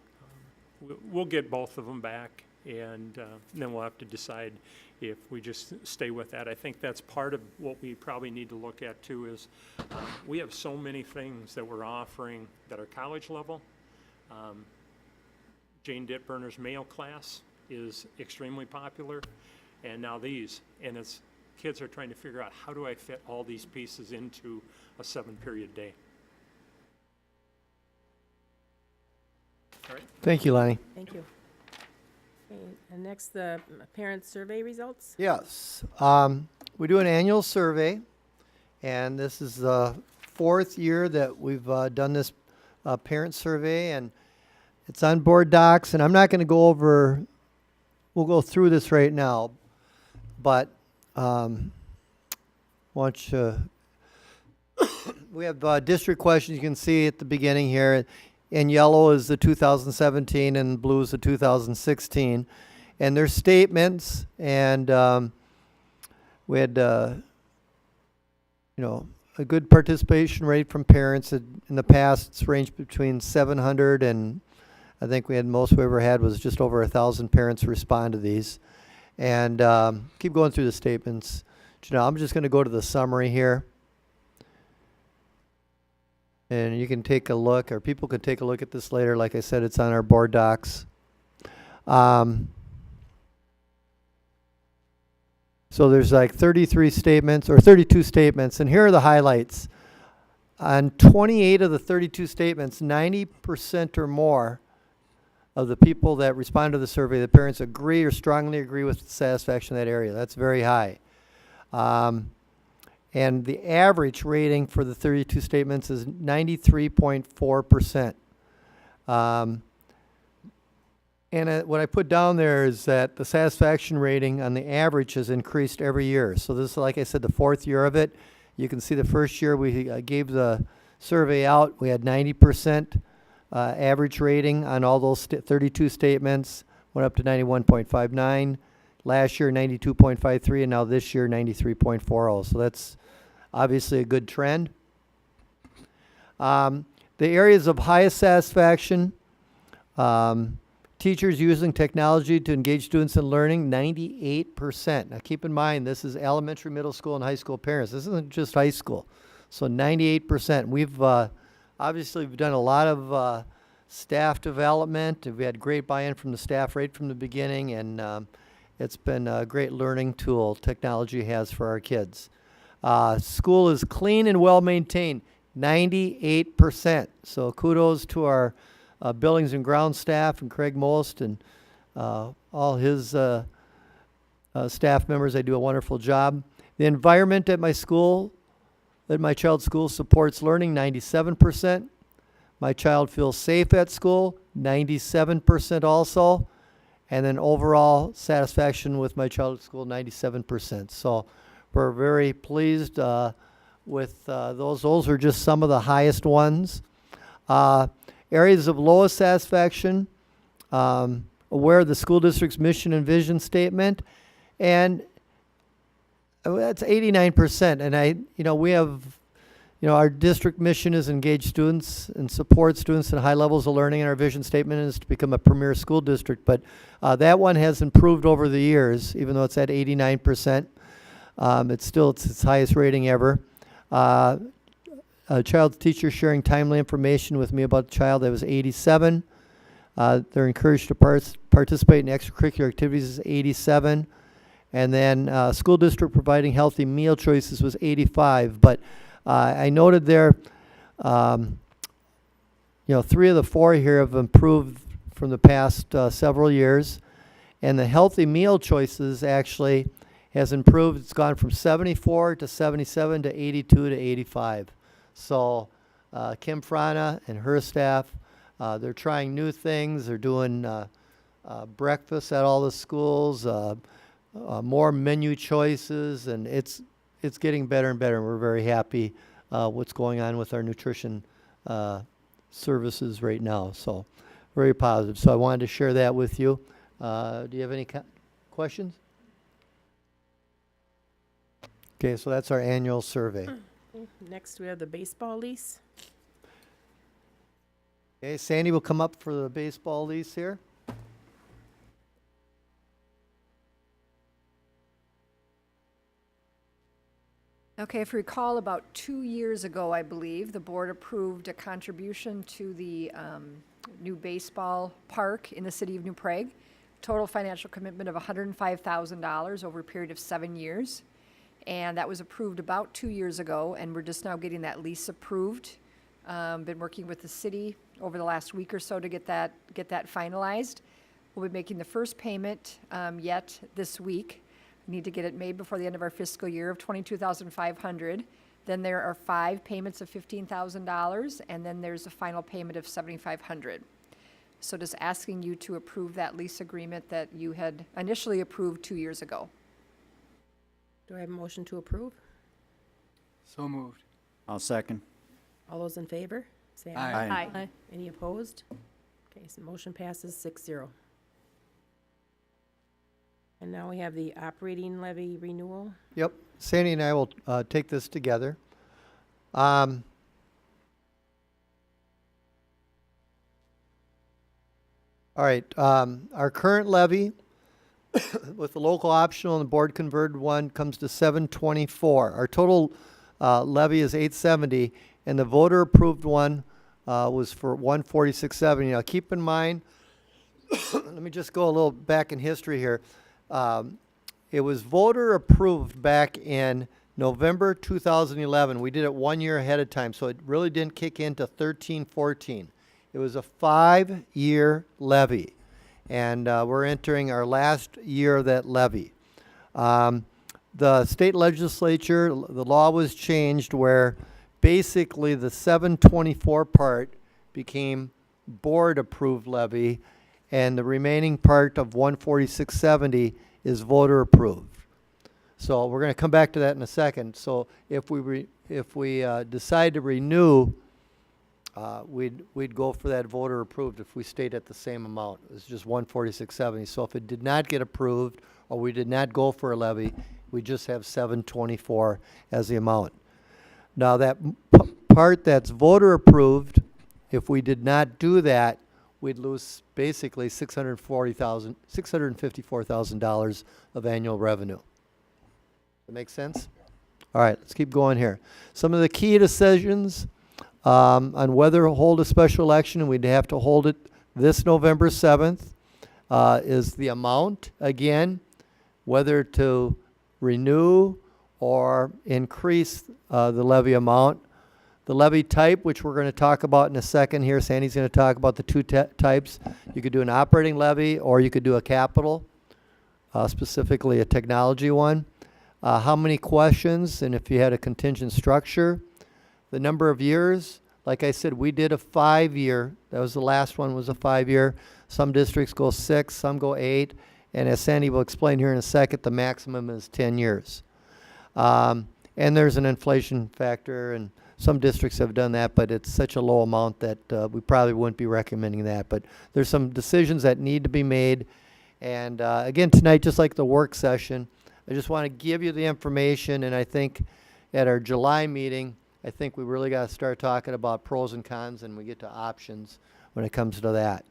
we'll get both of them back, and then we'll have to decide if we just stay with that. I think that's part of what we probably need to look at too is we have so many things that we're offering that are college level. Jane Dittburner's Mayo class is extremely popular, and now these, and it's kids are trying to figure out, how do I fit all these pieces into a 7-period day? All right. Thank you, Lonnie. Thank you. Okay, and next, the parent survey results. Yes, we do an annual survey, and this is the 4th year that we've done this parent survey, and it's on board docs, and I'm not going to go over, we'll go through this right now, but want you, we have district questions you can see at the beginning here. In yellow is the 2017 and blue is the 2016. And there's statements, and we had, a good participation rate from parents. In the past, it's ranged between 700 and I think most we ever had was just over 1,000 parents respond to these. And keep going through the statements. I'm just going to go to the summary here. And you can take a look, or people can take a look at this later. Like I said, it's on our board docs. So there's like 33 statements, or 32 statements, and here are the highlights. On 28 of the 32 statements, 90% or more of the people that respond to the survey, the parents agree or strongly agree with the satisfaction in that area. That's very high. And the average rating for the 32 statements is 93.4%. And what I put down there is that the satisfaction rating on the average has increased every year. So this is, like I said, the 4th year of it. You can see the first year we gave the survey out, we had 90% average rating on all those 32 statements, went up to 91.59. Last year, 92.53, and now this year, 93.40. So that's obviously a good trend. The areas of highest satisfaction, teachers using technology to engage students in learning, 98%. Now keep in mind, this is elementary, middle school, and high school parents. This isn't just high school. So 98%. We've obviously we've done a lot of staff development. We had great buy-in from the staff right from the beginning, and it's been a great learning tool technology has for our kids. School is clean and well-maintained, 98%. So kudos to our buildings and grounds staff and Craig Most and all his staff members. They do a wonderful job. The environment at my school, at my child's school, supports learning, 97%. My child feels safe at school, 97% also. And then overall satisfaction with my child's school, 97%. So we're very pleased with those. Those are just some of the highest ones. Areas of lowest satisfaction, aware of the school district's mission and vision statement, and that's 89%. And we have, our district mission is engage students and support students at high levels of learning, and our vision statement is to become a premier school district. But that one has improved over the years, even though it's at 89%. It's still its highest rating ever. A child's teacher sharing timely information with me about the child, that was 87. They're encouraged to participate in extracurricular activities is 87. And then school district providing healthy meal choices was 85. But I noted there, 3 of the 4 here have improved from the past several years. And the healthy meal choices actually has improved. It's gone from 74 to 77 to 82 to 85. So Kim Frana and her staff, they're trying new things. They're doing breakfast at all the schools, more menu choices, and it's getting better and better. And we're very happy what's going on with our nutrition services right now. So very positive. So I wanted to share that with you. Do you have any questions? Okay, so that's our annual survey. Next, we have the baseball lease. Okay, Sandy will come up for the baseball lease here. Okay, if you recall, about 2 years ago, I believe, the board approved a contribution to the new baseball park in the city of New Prague. Total financial commitment of $105,000 over a period of 7 years. And that was approved about 2 years ago, and we're just now getting that lease approved. Been working with the city over the last week or so to get that finalized. We'll be making the first payment yet this week. We need to get it made before the end of our fiscal year of $22,500. Then there are 5 payments of $15,000, and then there's a final payment of $7,500. So just asking you to approve that lease agreement that you had initially approved 2 years ago. Do I have a motion to approve? So moved. I'll second. All those in favor, say Aye. aye. Aye. Aye. Any opposed? Okay, so motion passes 6-0. And now we have the operating levy renewal. Yep, Sandy and I will take this together. All right, our current levy with the local optional and the board converted one comes to $724. Our total levy is $870, and the voter approved one was for $146.70. Now keep in mind, let me just go a little back in history here. It was voter approved back in November 2011. We did it 1 year ahead of time, so it really didn't kick into 13-14. It was a 5-year levy, and we're entering our last year of that levy. The state legislature, the law was changed where basically the 724 part became board approved levy, and the remaining part of 146.70 is voter approved. So we're going to come back to that in a second. So if we decide to renew, we'd go for that voter approved if we stayed at the same amount. It's just 146.70. So if it did not get approved or we did not go for a levy, we just have 724 as the amount. Now that part that's voter approved, if we did not do that, we'd lose basically $654,000 of annual revenue. That make sense? All right, let's keep going here. Some of the key decisions on whether to hold a special election, and we'd have to hold it this November 7th, is the amount, again, whether to renew or increase the levy amount. The levy type, which we're going to talk about in a second here. Sandy's going to talk about the two types. You could do an operating levy or you could do a capital, specifically a technology one. How many questions, and if you had a contingent structure. The number of years, like I said, we did a 5-year. That was the last one, was a 5-year. Some districts go 6, some go 8, and as Sandy will explain here in a second, the maximum is 10 years. And there's an inflation factor, and some districts have done that, but it's such a low amount that we probably wouldn't be recommending that. But there's some decisions that need to be made. And again, tonight, just like the work session, I just want to give you the information, and I think at our July meeting, I think we really got to start talking about pros and cons, and we get to options when it comes to that.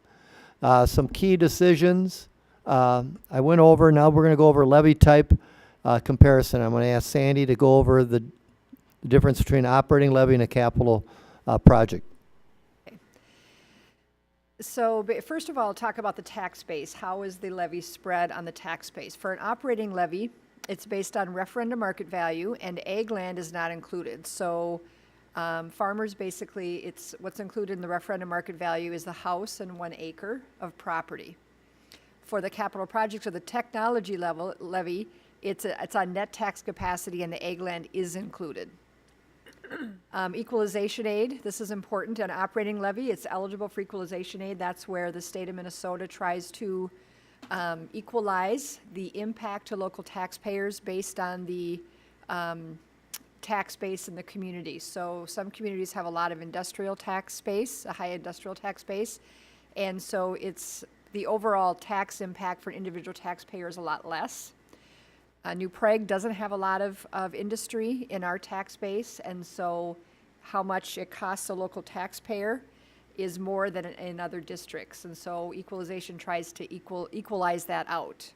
Some key decisions I went over. Now we're going to go over levy type comparison. I'm going to ask Sandy to go over the difference between operating levy and a capital project. So first of all, talk about the tax base. How is the levy spread on the tax base? For an operating levy, it's based on referendum market value, and ag land is not included. So farmers basically, it's what's included in the referendum market value is the house and 1 acre of property. For the capital projects or the technology levy, it's on net tax capacity, and the ag land is included. Equalization aid, this is important. An operating levy, it's eligible for equalization aid. That's where the state of Minnesota tries to equalize the impact to local taxpayers based on the tax base in the community. So some communities have a lot of industrial tax base, a high industrial tax base, and so it's the overall tax impact for an individual taxpayer is a lot less. New Prague doesn't have a lot of industry in our tax base, and so how much it costs a local taxpayer is more than in other districts, and so equalization tries to equalize that out.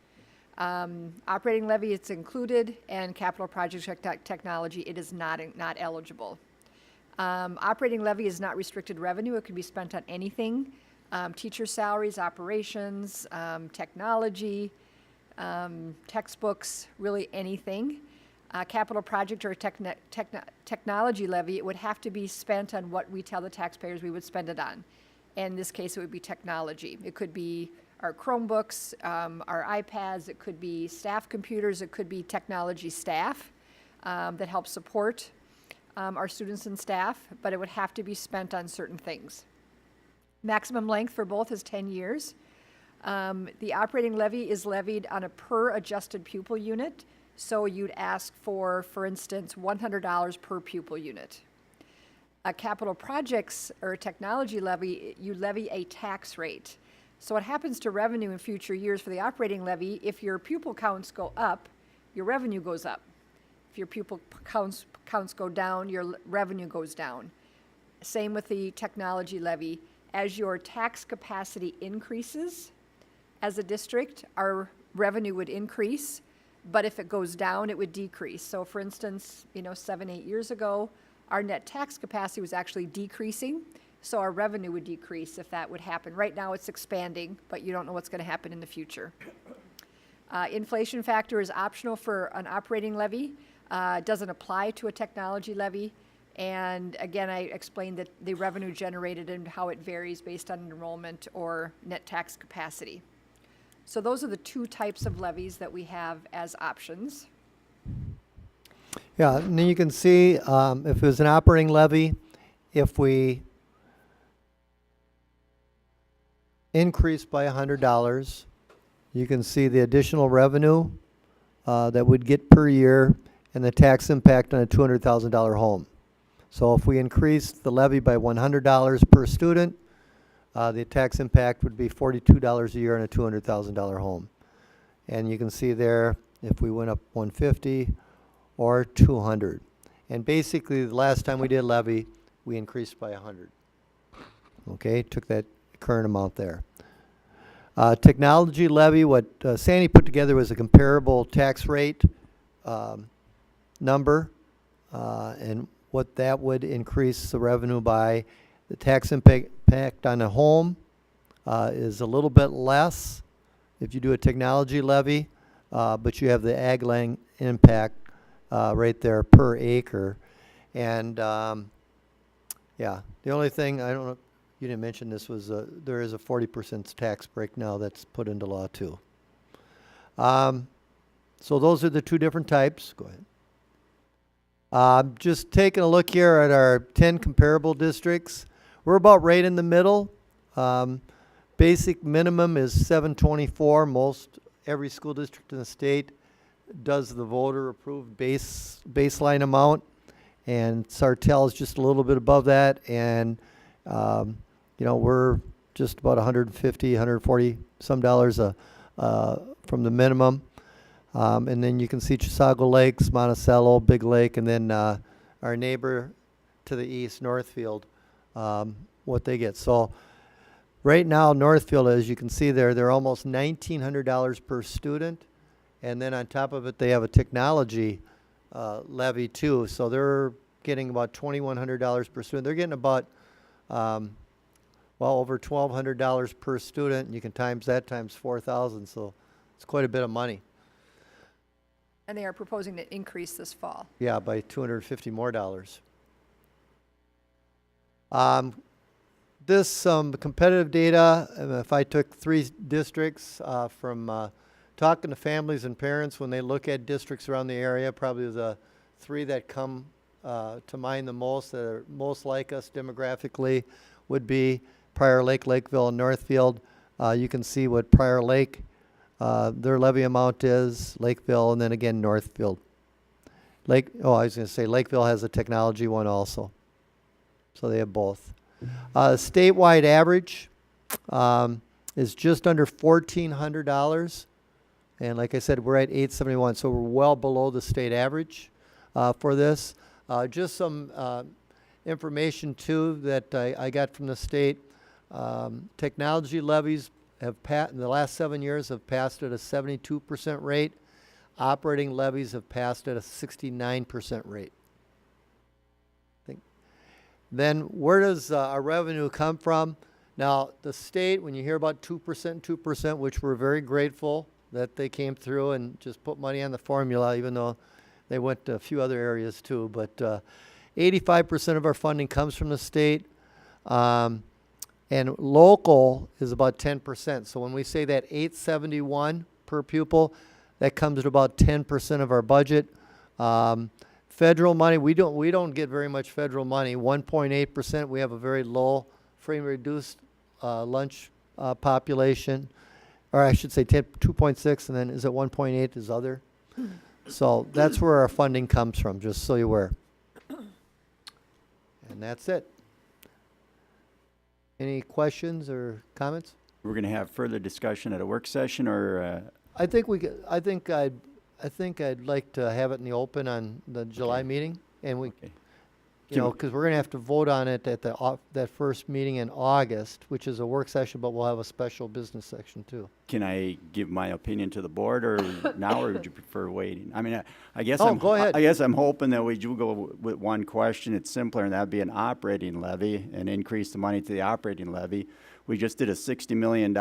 Operating levy, it's included, and capital project technology, it is not eligible. Operating levy is not restricted revenue. It can be spent on anything, teacher salaries, operations, technology, textbooks, really anything. Capital project or technology levy, it would have to be spent on what we tell the taxpayers we would spend it on. In this case, it would be technology. It could be our Chromebooks, our iPads, it could be staff computers, it could be technology staff that help support our students and staff, but it would have to be spent on certain things. Maximum length for both is 10 years. The operating levy is levied on a per adjusted pupil unit. So you'd ask for instance, $100 per pupil unit. A capital projects or technology levy, you levy a tax rate. So what happens to revenue in future years for the operating levy, if your pupil counts go up, your revenue goes up. If your pupil counts go down, your revenue goes down. Same with the technology levy. As your tax capacity increases, as a district, our revenue would increase, but if it goes down, it would decrease. So for instance, 7-8 years ago, our net tax capacity was actually decreasing, so our revenue would decrease if that would happen. Right now it's expanding, but you don't know what's going to happen in the future. Inflation factor is optional for an operating levy. It doesn't apply to a technology levy. And again, I explained that the revenue generated and how it varies based on enrollment or net tax capacity. So those are the two types of levies that we have as options. Yeah, and then you can see if it was an operating levy, if we increase by $100, you can see the additional revenue that we'd get per year and the tax impact on a $200,000 home. So if we increase the levy by $100 per student, the tax impact would be $42 a year on a $200,000 home. And you can see there if we went up 150 or 200. And basically the last time we did levy, we increased by 100. Okay, took that current amount there. Technology levy, what Sandy put together was a comparable tax rate number and what that would increase the revenue by. The tax impact on a home is a little bit less if you do a technology levy, but you have the ag land impact right there per acre. And yeah, the only thing, I don't know, you didn't mention this, was there is a 40% tax break now that's put into law too. So those are the two different types. Go ahead. Just taking a look here at our 10 comparable districts. We're about right in the middle, basic minimum is $724. Every school district in the state does the voter-approved baseline amount, and Sartell is just a little bit above that, and we're just about 150, 140 some dollars from the minimum. And then you can see Chisago Lakes, Monticello, Big Lake, and then our neighbor to the east, Northfield, what they get. So right now, Northfield, as you can see there, they're almost $1,900 per student. And then on top of it, they have a technology levy too. So they're getting about $2,100 per student. They're getting about, over $1,200 per student. And you can times that times 4,000. So it's quite a bit of money. And they are proposing to increase this fall. Yeah, by $250 more. This competitive data, if I took 3 districts from talking to families and parents when they look at districts around the area, probably the 3 that come to mind the most, that are most like us demographically, would be Prior Lake, Lakeville, and Northfield. You can see what Prior Lake, their levy amount is, Lakeville, and then again Northfield. Lakeville has a technology one also. So they have both. Statewide average is just under $1,400. And like I said, we're at $871, so we're well below the state average for this. Just some information too that I got from the state. Technology levies have in the last 7 years have passed at a 72% rate. Operating levies have passed at a 69% rate. Then where does our revenue come from? Now, the state, when you hear about 2%, which we're very grateful that they came through and just put money on the formula, even though they went to a few other areas too. But 85% of our funding comes from the state. And local is about 10%. So when we say that $871 per pupil, that comes at about 10% of our budget. Federal money, we don't get very much federal money. 1.8%. We have a very low free and reduced lunch population, or I should say 2.6, and then is it 1.8 is other. So that's where our funding comes from, just so you're aware. And that's it. Any questions or comments? We're going to have further discussion at a work session, or I think I'd like to have it in the open on the July meeting, and okay. because we're going to have to vote on it at that first meeting in August, which is a work session, but we'll have a special business section too. Can I give my opinion to the board, or now, or would you prefer waiting? I mean, I guess go ahead. I guess I'm hoping that we do go with one question. It's simpler, and that'd be an operating levy, and increase the money to the operating levy. We just did a $60 million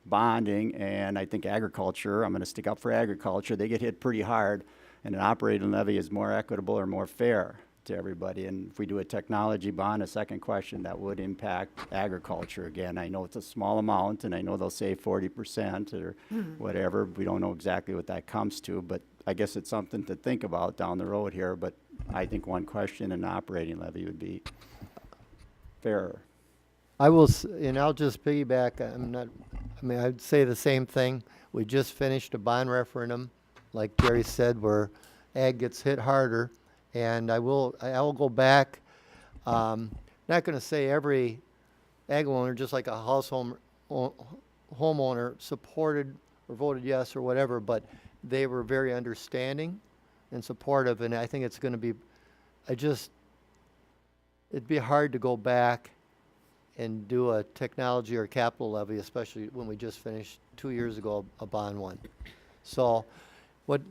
bonding, and I think agriculture, I'm going to stick up for agriculture, they get hit pretty hard, and an operating levy is more equitable or more fair to everybody. And if we do a technology bond, a second question, that would impact agriculture again. I know it's a small amount, and I know they'll say 40% or whatever. We don't know exactly what that comes to, but I guess it's something to think about down the road here. But I think one question, an operating levy would be fairer. I'll just piggyback. I'd say the same thing. We just finished a bond referendum, like Jerry said, where ag gets hit harder. And I will go back. Not going to say every ag owner, just like a homeowner, supported or voted yes or whatever, but they were very understanding and supportive. And I think it's going to be, it'd be hard to go back and do a technology or capital levy, especially when we just finished 2 years ago a bond one. So what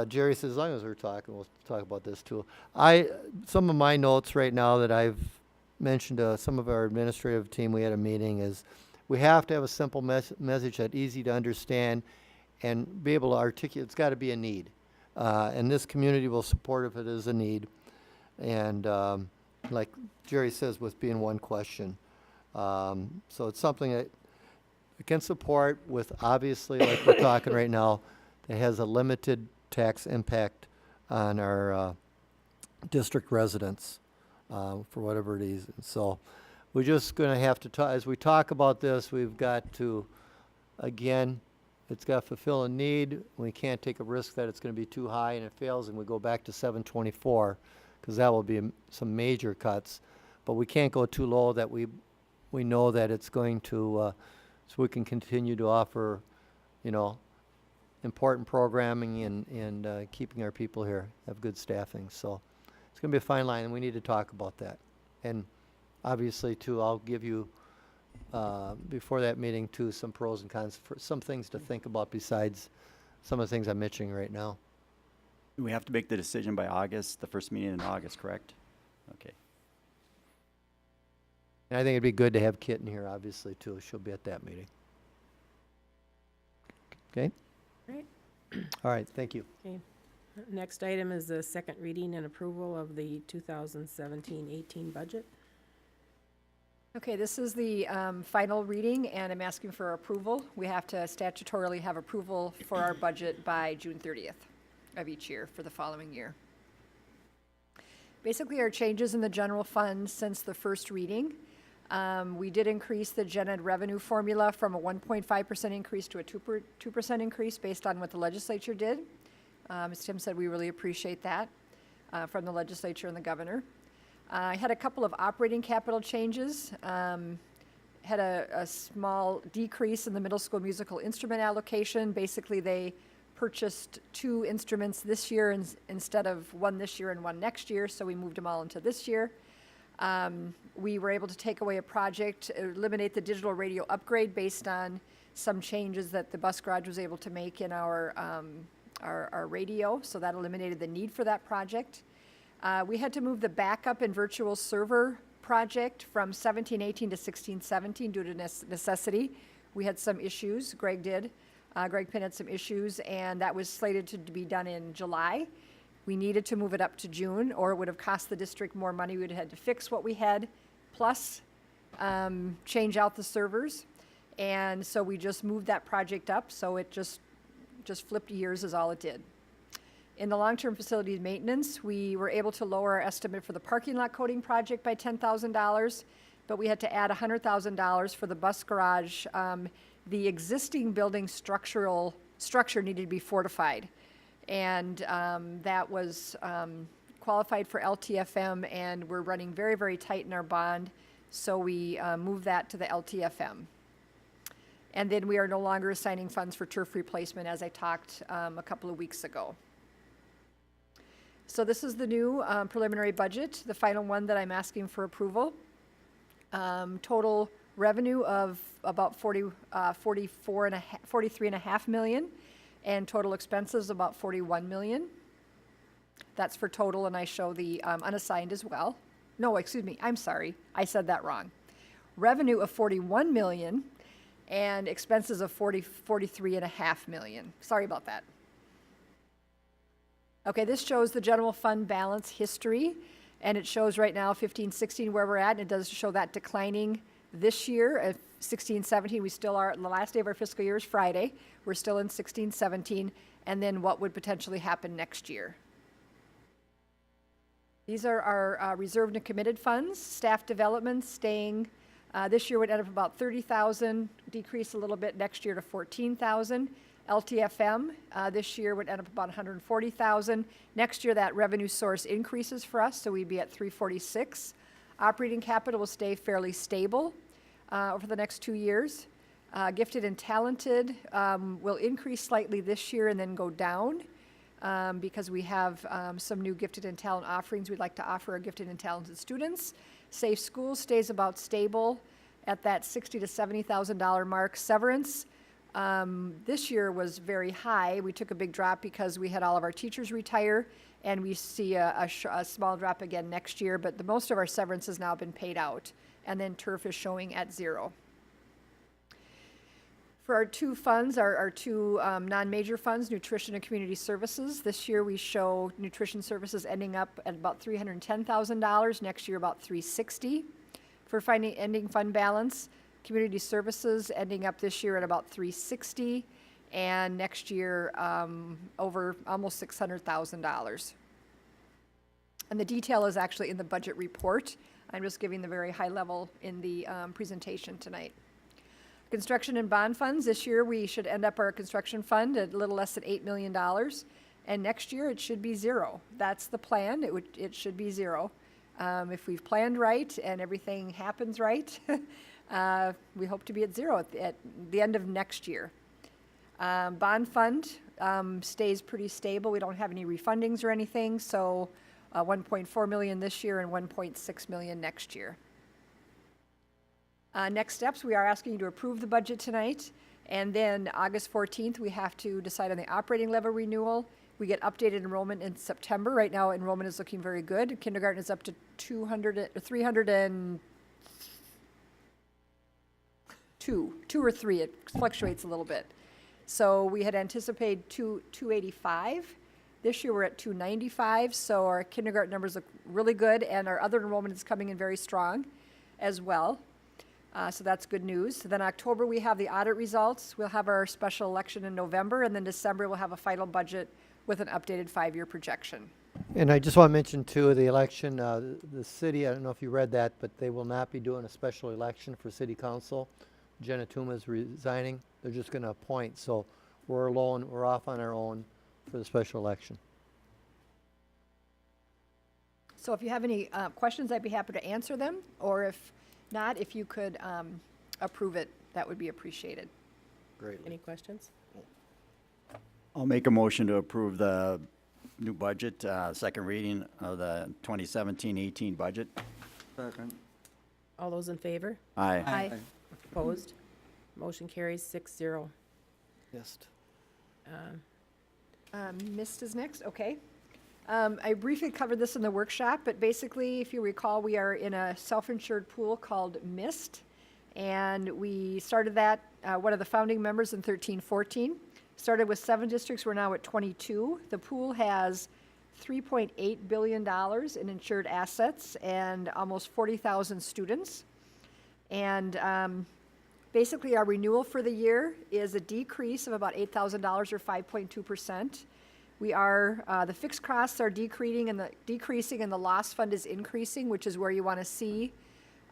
Jerry says, as long as we're talking, we'll talk about this too. Some of my notes right now that I've mentioned to some of our administrative team, we had a meeting, is we have to have a simple message that's easy to understand and be able to articulate. It's got to be a need. And this community will support if it is a need. And like Jerry says, with being one question. So it's something that we can support with, obviously, like we're talking right now, it has a limited tax impact on our district residents for whatever it is. So we're just gonna have to talk, as we talk about this, we've got to, again, it's gotta fulfill a need. We can't take a risk that it's gonna be too high and it fails and we go back to 724, because that will be some major cuts. But we can't go too low that we know that it's going to, so we can continue to offer, you know, important programming and keeping our people here, have good staffing. So it's gonna be a fine line, and we need to talk about that. And obviously, too, I'll give you, before that meeting, too, some pros and cons, for some things to think about besides some of the things I'm mentioning right now. We have to make the decision by August, the first meeting in August, correct? Okay. And I think it'd be good to have Kit in here, obviously, too. She'll be at that meeting. Okay? Right. All right, thank you. Okay. Next item is the second reading and approval of the 2017-18 budget. Okay, this is the final reading, and I'm asking for approval. We have to statutorily have approval for our budget by June 30th of each year for the following year. Basically, our changes in the general fund since the first reading. We did increase the gen ed revenue formula from a 1.5% increase to a 2% increase based on what the legislature did. As Tim said, we really appreciate that from the legislature and the governor. I had a couple of operating capital changes. Had a small decrease in the middle school musical instrument allocation. Basically, they purchased 2 instruments this year instead of 1 this year and 1 next year, so we moved them all into this year. We were able to take away a project, eliminate the digital radio upgrade based on some changes that the bus garage was able to make in our radio, so that eliminated the need for that project. We had to move the backup and virtual server project from 17-18 to 16-17 due to necessity. We had some issues, Greg did. Greg Penn had some issues, and that was slated to be done in July. We needed to move it up to June, or it would have cost the district more money. We'd have had to fix what we had, plus change out the servers. And so we just moved that project up, so it just flipped years is all it did. In the long-term facilities maintenance, we were able to lower our estimate for the parking lot coating project by $10,000, but we had to add $100,000 for the bus garage. The existing building structure needed to be fortified, and that was qualified for LTFM, and we're running very, very tight in our bond, so we moved that to the LTFM. And then we are no longer assigning funds for turf replacement, as I talked a couple of weeks ago. So this is the new preliminary budget, the final one that I'm asking for approval. Total revenue of about $43.5 million, and total expenses about $41 million. That's for total, and I show the unassigned as well. No, excuse me, I'm sorry, I said that wrong. Revenue of $41 million, and expenses of $43.5 million. Sorry about that. Okay, this shows the general fund balance history, and it shows right now 15-16 where we're at, and it does show that declining this year. At 16-17, we still are, the last day of our fiscal year is Friday. We're still in 16-17, and then what would potentially happen next year. These are our reserved and committed funds. Staff development staying, this year would end up about 30,000, decrease a little bit next year to 14,000. LTFM this year would end up about 140,000. Next year, that revenue source increases for us, so we'd be at 346. Operating capital will stay fairly stable over the next 2 years. Gifted and talented will increase slightly this year and then go down because we have some new gifted and talent offerings we'd like to offer our gifted and talented students. Safe Schools stays about stable at that $60,000 to $70,000 mark. Severance this year was very high. We took a big drop because we had all of our teachers retire, and we see a small drop again next year, but most of our severance has now been paid out, and then turf is showing at 0. For our 2 funds, our 2 non-major funds, nutrition and community services, this year we show nutrition services ending up at about $310,000, next year about $360,000. For ending fund balance, community services ending up this year at about $360,000, and next year over almost $600,000. And the detail is actually in the budget report I'm just giving the very high level in the presentation tonight. Construction and bond funds, this year we should end up our construction fund at a little less than $8 million. And next year it should be zero. That's the plan. It should be zero. If we've planned right and everything happens right, we hope to be at zero at the end of next year. Bond fund stays pretty stable. We don't have any refundings or anything, so 1.4 million this year and 1.6 million next year. Next steps, we are asking you to approve the budget tonight, and then August 14th, we have to decide on the operating level renewal. We get updated enrollment in September. Right now, enrollment is looking very good. Kindergarten is up to 202 or 3. It fluctuates a little bit. So we had anticipated 285. This year we're at 295, so our kindergarten numbers look really good, and our other enrollment is coming in very strong as well. So that's good news. So then October, we have the audit results. We'll have our special election in November, and then December, we'll have a final budget with an updated 5-year projection. And I just want to mention too, the election, the city, I don't know if you read that, but they will not be doing a special election for city council. Jenna Tuma is resigning. They're just going to appoint. So we're alone, we're off on our own for the special election. So if you have any questions, I'd be happy to answer them, or if not, if you could approve it, that would be appreciated. Great. Any questions? I'll make a motion to approve the new budget, second reading of the 2017-18 budget. Second. All those in favor? Aye. Aye. Opposed? Motion carries 6-0. Yes. Mist is next, okay. I briefly covered this in the workshop, but basically, if you recall, we are in a self-insured pool called MIST, and we started that, one of the founding members in 13-14. Started with 7 districts, we're now at 22. The pool has $3.8 billion in insured assets and almost 40,000 students. And basically, our renewal for the year is a decrease of about $8,000 or 5.2%. We are, the fixed costs are decreasing and the loss fund is increasing, which is where you want to see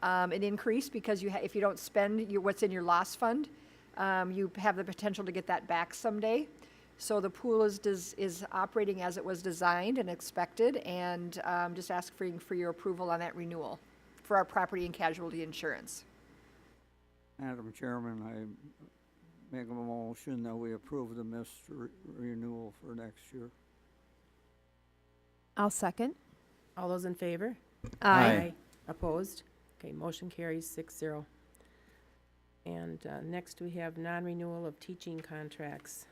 an increase, because if you don't spend what's in your loss fund, you have the potential to get that back someday. So the pool is operating as it was designed and expected, and just ask for your approval on that renewal for our property and casualty insurance. Madam Chairman, I make a motion that we approve the MIST renewal for next year. I'll second. All those in favor? Aye. Opposed? Okay, motion carries 6-0. And next, we have non-renewal of teaching contracts.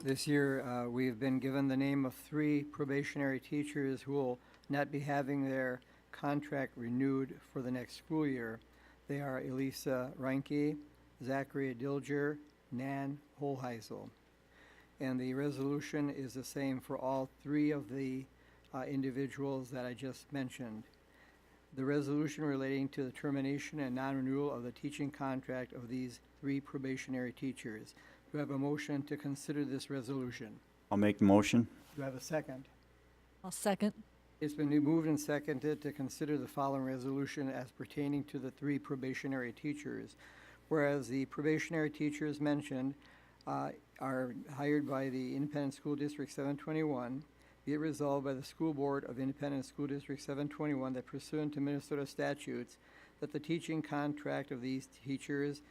This year, we have been given the name of 3 probationary teachers who will not be having their contract renewed for the next school year. They are Elisa Reinke, Zachary Dilger, Nan Holheisel. And the resolution is the same for all 3 of the individuals that I just mentioned. The resolution relating to the termination and non-renewal of the teaching contract of these 3 probationary teachers. Do I have a motion to consider this resolution? I'll make the motion. Do I have a second? I'll second. It's been moved and seconded to consider the following resolution as pertaining to the 3 probationary teachers. Whereas the probationary teachers mentioned are hired by the Independent School District 721, be it resolved by the School Board of Independent School District 721 that pursuant to Minnesota statutes, that the teaching contract of these teachers,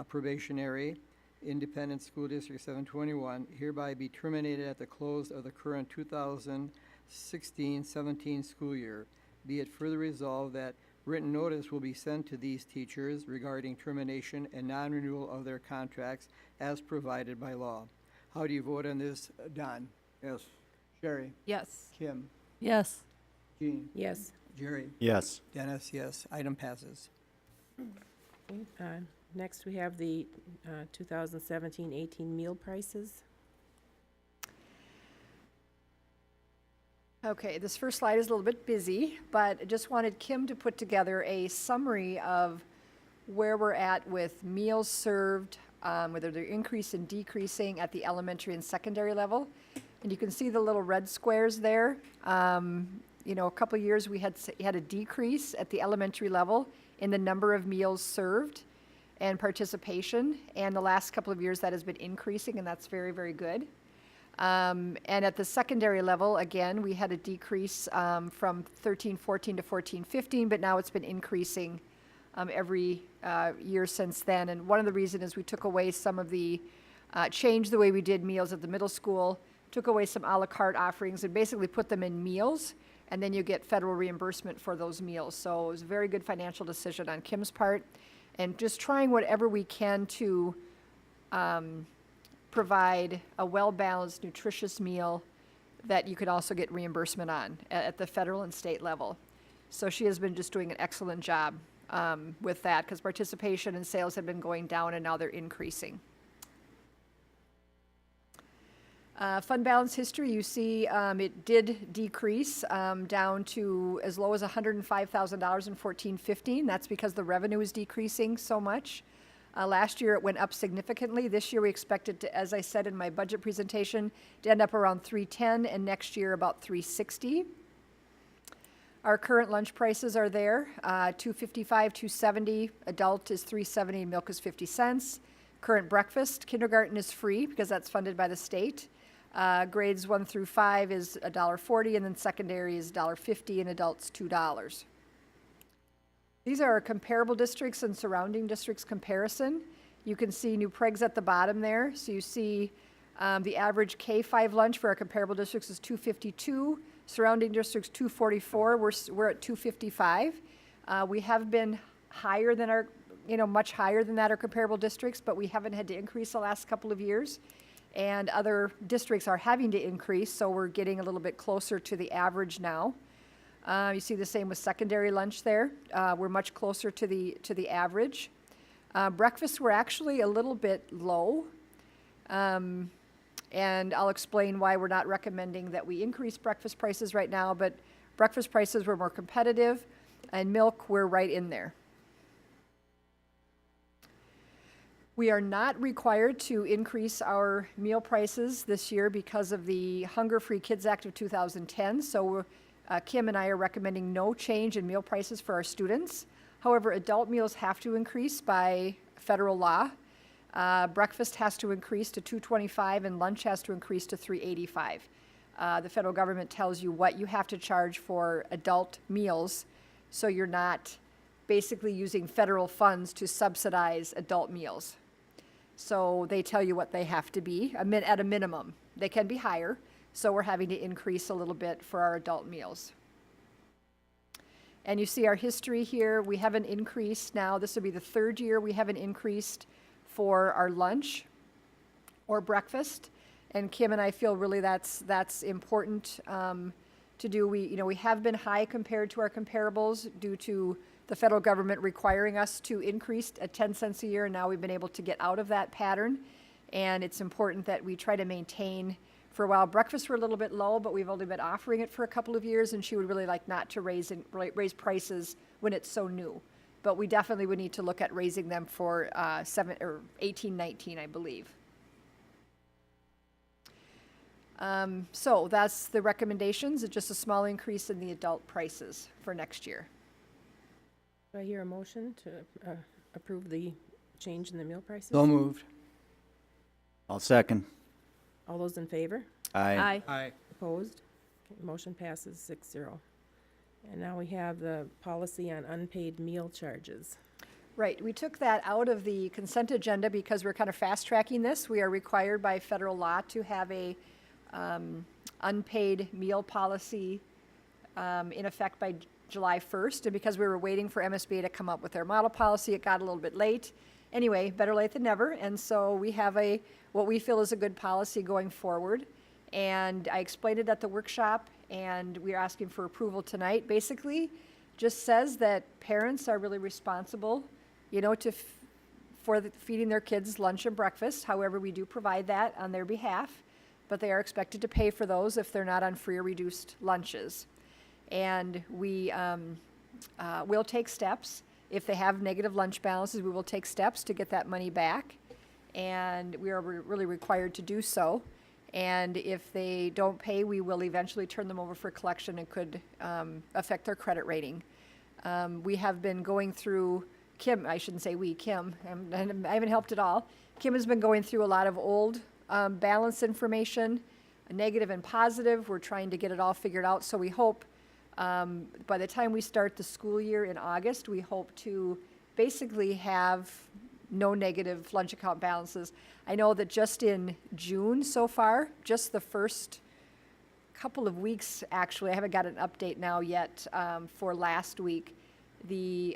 probationary, Independent School District 721, hereby be terminated at the close of the current 2016-17 school year. Be it further resolved that written notice will be sent to these teachers regarding termination and non-renewal of their contracts as provided by law. How do you vote on this, Don? Yes. Sherry? Yes. Kim? Yes. Jean? Yes. Jerry? Yes. Dennis, yes. Item passes. Okay, next, we have the 2017-18 meal prices. Okay, this first slide is a little bit busy, but I just wanted Kim to put together a summary of where we're at with meals served, whether they're increasing and decreasing at the elementary and secondary level. And you can see the little red squares there. a couple of years, we had a decrease at the elementary level in the number of meals served and participation. And the last couple of years, that has been increasing, and that's very, very good. And at the secondary level, again, we had a decrease from 13-14 to 14-15, but now it's been increasing every year since then. And one of the reasons is we took away some of the, changed the way we did meals at the middle school, took away some a la carte offerings, and basically put them in meals, and then you get federal reimbursement for those meals. So it was a very good financial decision on Kim's part, and just trying whatever we can to provide a well-balanced, nutritious meal that you could also get reimbursement on at the federal and state level. So she has been just doing an excellent job with that, because participation and sales have been going down, and now they're increasing. Fund balance history, you see it did decrease down to as low as $105,000 in 14-15. That's because the revenue is decreasing so much. Last year it went up significantly. This year we expect it to, as I said in my budget presentation, to end up around 310, and next year about 360. Our current lunch prices are there, $2.55, $2.70. Adult is $3.70, milk is 50 cents. Current breakfast, kindergarten is free because that's funded by the state. Grades 1 through 5 is $1.40, and then secondary is $1.50, and adults $2. These are our comparable districts and surrounding districts comparison. You can see New Prague's at the bottom there. So you see the average K-5 lunch for our comparable districts is $2.52. Surrounding districts $2.44. We're at $2.55. We have been higher than our, much higher than that, our comparable districts, but we haven't had to increase the last couple of years. And other districts are having to increase, so we're getting a little bit closer to the average now. You see the same with secondary lunch there. We're much closer to the average. Breakfast, we're actually a little bit low. And I'll explain why we're not recommending that we increase breakfast prices right now, but breakfast prices were more competitive, and milk, we're right in there. We are not required to increase our meal prices this year because of the Hunger Free Kids Act of 2010. So Kim and I are recommending no change in meal prices for our students. However, adult meals have to increase by federal law. Breakfast has to increase to $2.25, and lunch has to increase to $3.85. The federal government tells you what you have to charge for adult meals, so you're not basically using federal funds to subsidize adult meals. So they tell you what they have to be at a minimum. They can be higher, so we're having to increase a little bit for our adult meals. And you see our history here. We haven't increased now. This will be the third year we haven't increased for our lunch or breakfast. And Kim and I feel really that's important to do. We have been high compared to our comparables due to the federal government requiring us to increase at 10 cents a year, and now we've been able to get out of that pattern. And it's important that we try to maintain. For a while, breakfasts were a little bit low, but we've only been offering it for a couple of years, and she would really like not to raise prices when it's so new. But we definitely would need to look at raising them for 18-19, I believe. So that's the recommendations. It's just a small increase in the adult prices for next year. Do I hear a motion to approve the change in the meal prices? So moved. I'll second. All those in favor? Aye. Aye. Opposed? Okay, motion passes 6-0. And now we have the policy on unpaid meal charges. Right, we took that out of the consent agenda because we're kind of fast-tracking this. We are required by federal law to have a unpaid meal policy in effect by July 1st. And because we were waiting for MSBA to come up with their model policy, it got a little bit late. Anyway, better late than never. And so we have what we feel is a good policy going forward. And I explained it at the workshop, and we are asking for approval tonight. Basically, just says that parents are really responsible, for feeding their kids lunch and breakfast. However, we do provide that on their behalf, but they are expected to pay for those if they're not on free or reduced lunches. And we will take steps. If they have negative lunch balances, we will take steps to get that money back. And we are really required to do so. And if they don't pay, we will eventually turn them over for collection and could affect their credit rating. We have been going through, Kim, I shouldn't say we, Kim, I haven't helped at all. Kim has been going through a lot of old balance information, negative and positive. We're trying to get it all figured out. So we hope by the time we start the school year in August, we hope to basically have no negative lunch account balances. I know that just in June so far, just the first couple of weeks, actually, I haven't got an update now yet for last week, the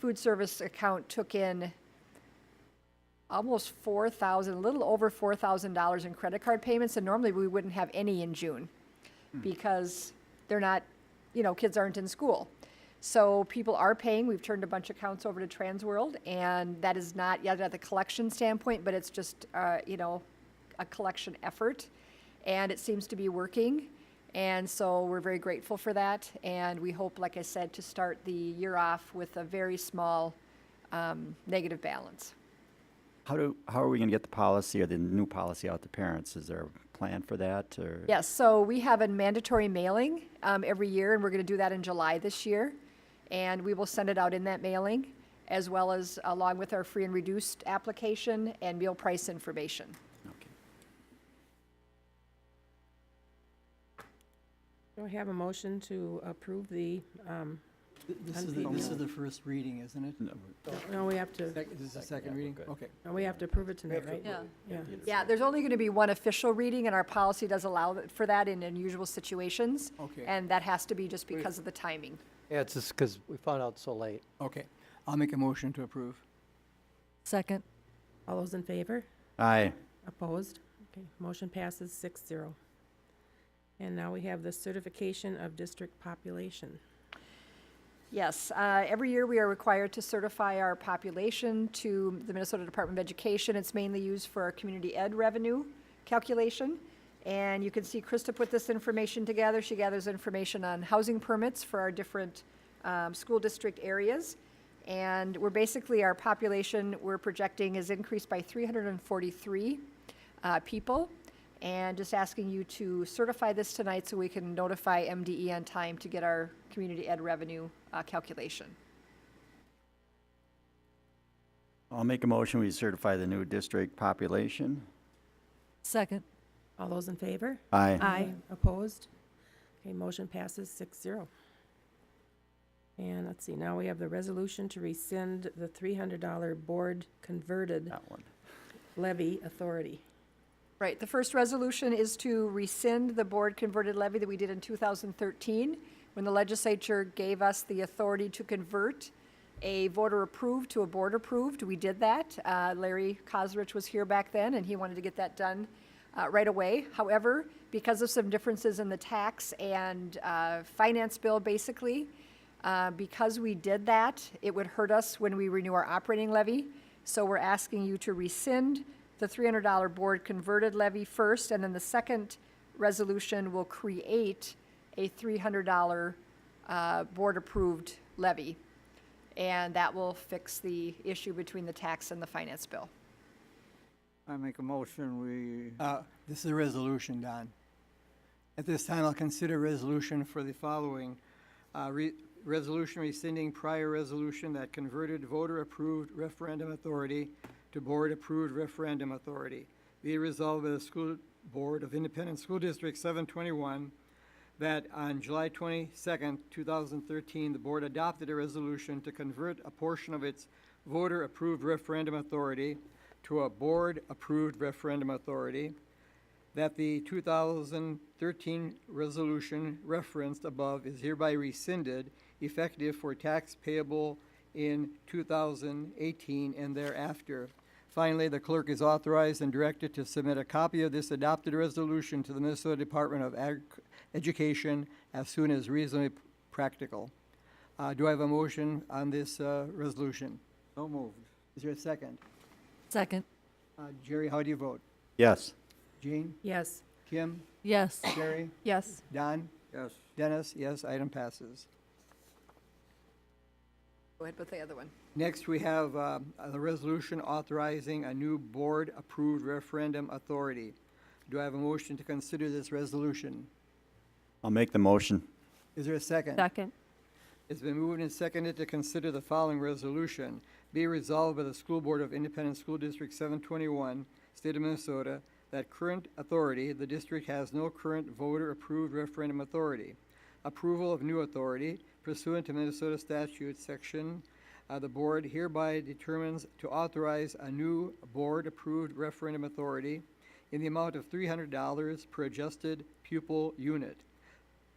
food service account took in almost $4,000, a little over $4,000 in credit card payments, and normally we wouldn't have any in June because they're not, kids aren't in school. So people are paying. We've turned a bunch of accounts over to Transworld, and that is not yet at the collection standpoint, but it's just, a collection effort, and it seems to be working. And so we're very grateful for that, and we hope, like I said, to start the year off with a very small negative balance. How are we gonna get the policy or the new policy out to parents? Is there a plan for that, or? Yes, so we have a mandatory mailing every year, and we're going to do that in July this year. And we will send it out in that mailing, as well as along with our free and reduced application and meal price information. Okay. Do I have a motion to approve the, This is the first reading, isn't it? no, we have to, This is the second reading? Okay. no, we have to approve it tonight, right? Yeah. Yeah. Yeah, there's only going to be one official reading, and our policy does allow for that in unusual situations. Okay. And that has to be just because of the timing. Yeah, it's just because we found out so late. Okay. I'll make a motion to approve. Second. All those in favor? Aye. Opposed? Okay, motion passes 6-0. And now we have the certification of district population. Yes, every year we are required to certify our population to the Minnesota Department of Education. It's mainly used for our community ed revenue calculation. And you can see Krista put this information together. She gathers information on housing permits for our different school district areas. And we're basically, our population we're projecting is increased by 343 people. And just asking you to certify this tonight so we can notify MDE on time to get our community ed revenue calculation. I'll make a motion, we certify the new district population. Second. All those in favor? Aye. Aye. Opposed? Okay, motion passes 6-0. And let's see, now we have the resolution to rescind the $300 board converted That one. levy authority. Right, the first resolution is to rescind the board converted levy that we did in 2013, when the legislature gave us the authority to convert a voter approved to a board approved. We did that. Larry Kosrich was here back then, and he wanted to get that done right away. However, because of some differences in the tax and finance bill, basically, because we did that, it would hurt us when we renew our operating levy. So we're asking you to rescind the $300 board converted levy first, and then the second resolution will create a $300 board approved levy. And that will fix the issue between the tax and the finance bill. I make a motion, we, This is a resolution, Don. At this time, I'll consider resolution for the following. Resolution rescinding prior resolution that converted voter-approved referendum authority to board-approved referendum authority. Be it resolved by the School Board of Independent School District 721 that on July 22nd, 2013, the board adopted a resolution to convert a portion of its voter-approved referendum authority to a board-approved referendum authority, that the 2013 resolution referenced above is hereby rescinded, effective for tax payable in 2018 and thereafter. Finally, the clerk is authorized and directed to submit a copy of this adopted resolution to the Minnesota Department of Education as soon as reasonably practical. Do I have a motion on this resolution? so moved. Is there a second? Second. Jerry, how do you vote? Yes. Jane? Yes. Kim? Yes. Sherry? Yes. Don? Yes, Dennis? Yes, item passes. Go ahead with the other one. Next, we have the resolution authorizing a new board-approved referendum authority. Do I have a motion to consider this resolution? I'll make the motion. Is there a second? Second. It's been moved and seconded to consider the following resolution. Be resolved by the School Board of Independent School District 721, State of Minnesota, that current authority, the district has no current voter-approved referendum authority. Approval of new authority pursuant to Minnesota statute section, the board hereby determines to authorize a new board-approved referendum authority in the amount of $300 per adjusted pupil unit.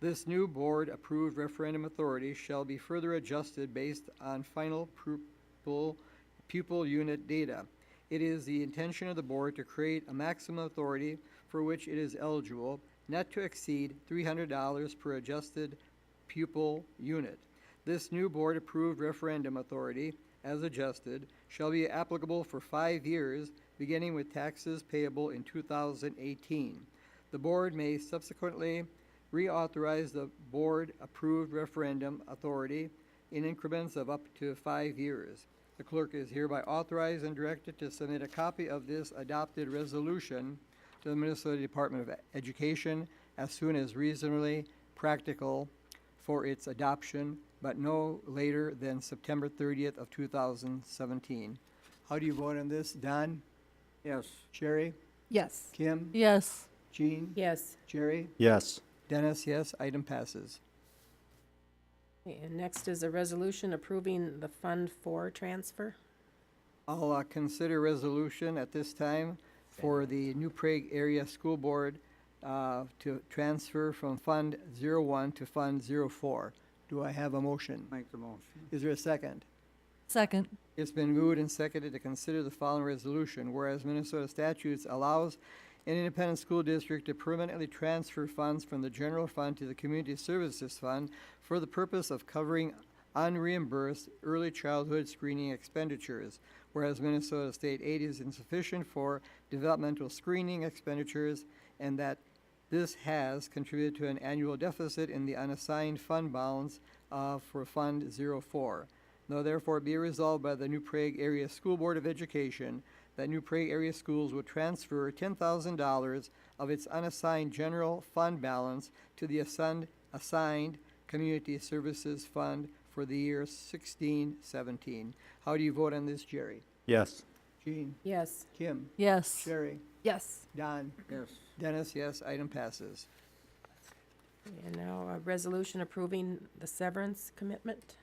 This new board-approved referendum authority shall be further adjusted based on final pupil unit data. It is the intention of the board to create a maximum authority for which it is eligible, not to exceed $300 per adjusted pupil unit. This new board-approved referendum authority, as adjusted, shall be applicable for 5 years, beginning with taxes payable in 2018. The board may subsequently reauthorize the board-approved referendum authority in increments of up to 5 years. The clerk is hereby authorized and directed to submit a copy of this adopted resolution to the Minnesota Department of Education as soon as reasonably practical for its adoption, but no later than September 30th of 2017. How do you vote on this? Don? Yes. Sherry? Yes. Kim? Yes. Jean? Yes. Jerry? Yes. Dennis, yes. Item passes. And next is a resolution approving the Fund 4 transfer. I'll consider resolution at this time for the New Prague Area School Board to transfer from Fund 01 to Fund 04. Do I have a motion? Make the motion. Is there a second? Second. It's been moved and seconded to consider the following resolution, whereas Minnesota statutes allows an independent school district to permanently transfer funds from the general fund to the community services fund for the purpose of covering unreimbursed early childhood screening expenditures, whereas Minnesota state aid is insufficient for developmental screening expenditures, and that this has contributed to an annual deficit in the unassigned fund balance for Fund 04. Now therefore be resolved by the New Prague Area School Board of Education that New Prague Area Schools will transfer $10,000 of its unassigned general fund balance to the assigned Community Services Fund for the year 16-17. How do you vote on this, Jerry? Yes. Jean? Yes. Kim? Yes. Sherry? Yes. Don? Yes. Dennis, yes. Item passes. And now a resolution approving the severance commitment.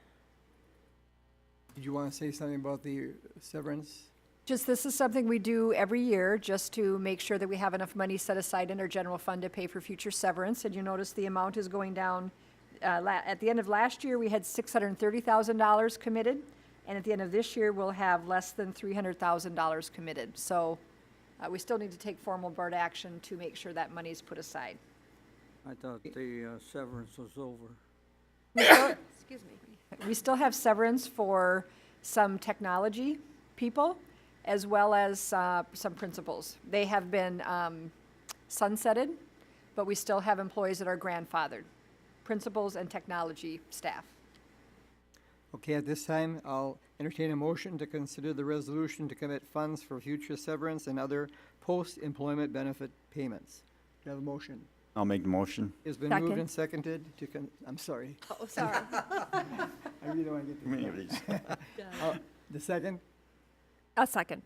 Did you want to say something about the severance? Just, this is something we do every year, just to make sure that we have enough money set aside in our general fund to pay for future severance. And you notice the amount is going down. At the end of last year, we had $630,000 committed. And at the end of this year, we'll have less than $300,000 committed. So we still need to take formal board action to make sure that money is put aside. I thought the severance was over. Excuse me. We still have severance for some technology people, as well as some principals. They have been sunsetted, but we still have employees that are grandfathered, principals and technology staff. Okay, at this time, I'll entertain a motion to consider the resolution to commit funds for future severance and other post-employment benefit payments. Do you have a motion? I'll make the motion. It's been moved Second. and seconded to I'm sorry. Oh, sorry. I really don't want to get Many this of these. right. The second? A second.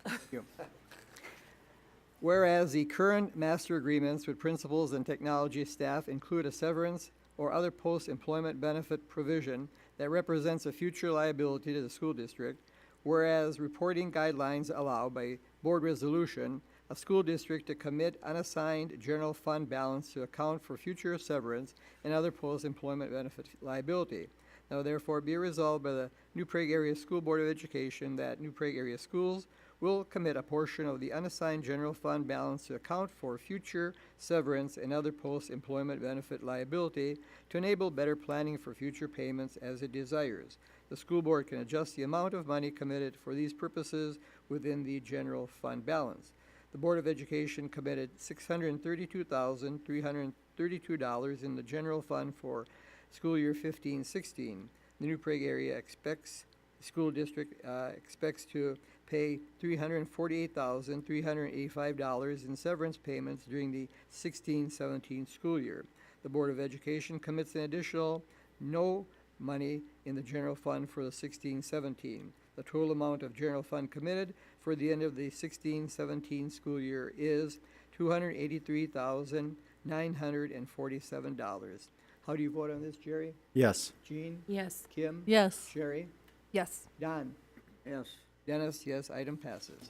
Whereas the current master agreements with principals and technology staff include a severance or other post-employment benefit provision that represents a future liability to the school district, whereas reporting guidelines allow by board resolution a school district to commit unassigned general fund balance to account for future severance and other post-employment benefit liability. Now therefore be resolved by the New Prague Area School Board of Education that New Prague Area Schools will commit a portion of the unassigned general fund balance to account for future severance and other post-employment benefit liability to enable better planning for future payments as it desires. The school board can adjust the amount of money committed for these purposes within the general fund balance. The Board of Education committed $632,332 in the general fund for school year 15-16. The New Prague area school district expects to pay $348,385 in severance payments during the 16-17 school year. The Board of Education commits an additional no money in the general fund for the 16-17. The total amount of general fund committed for the end of the 16-17 school year is $283,947. How do you vote on this, Jerry? Yes. Jean? Yes. Kim? Yes. Sherry? Yes. Don? Yes. Dennis, yes, item passes.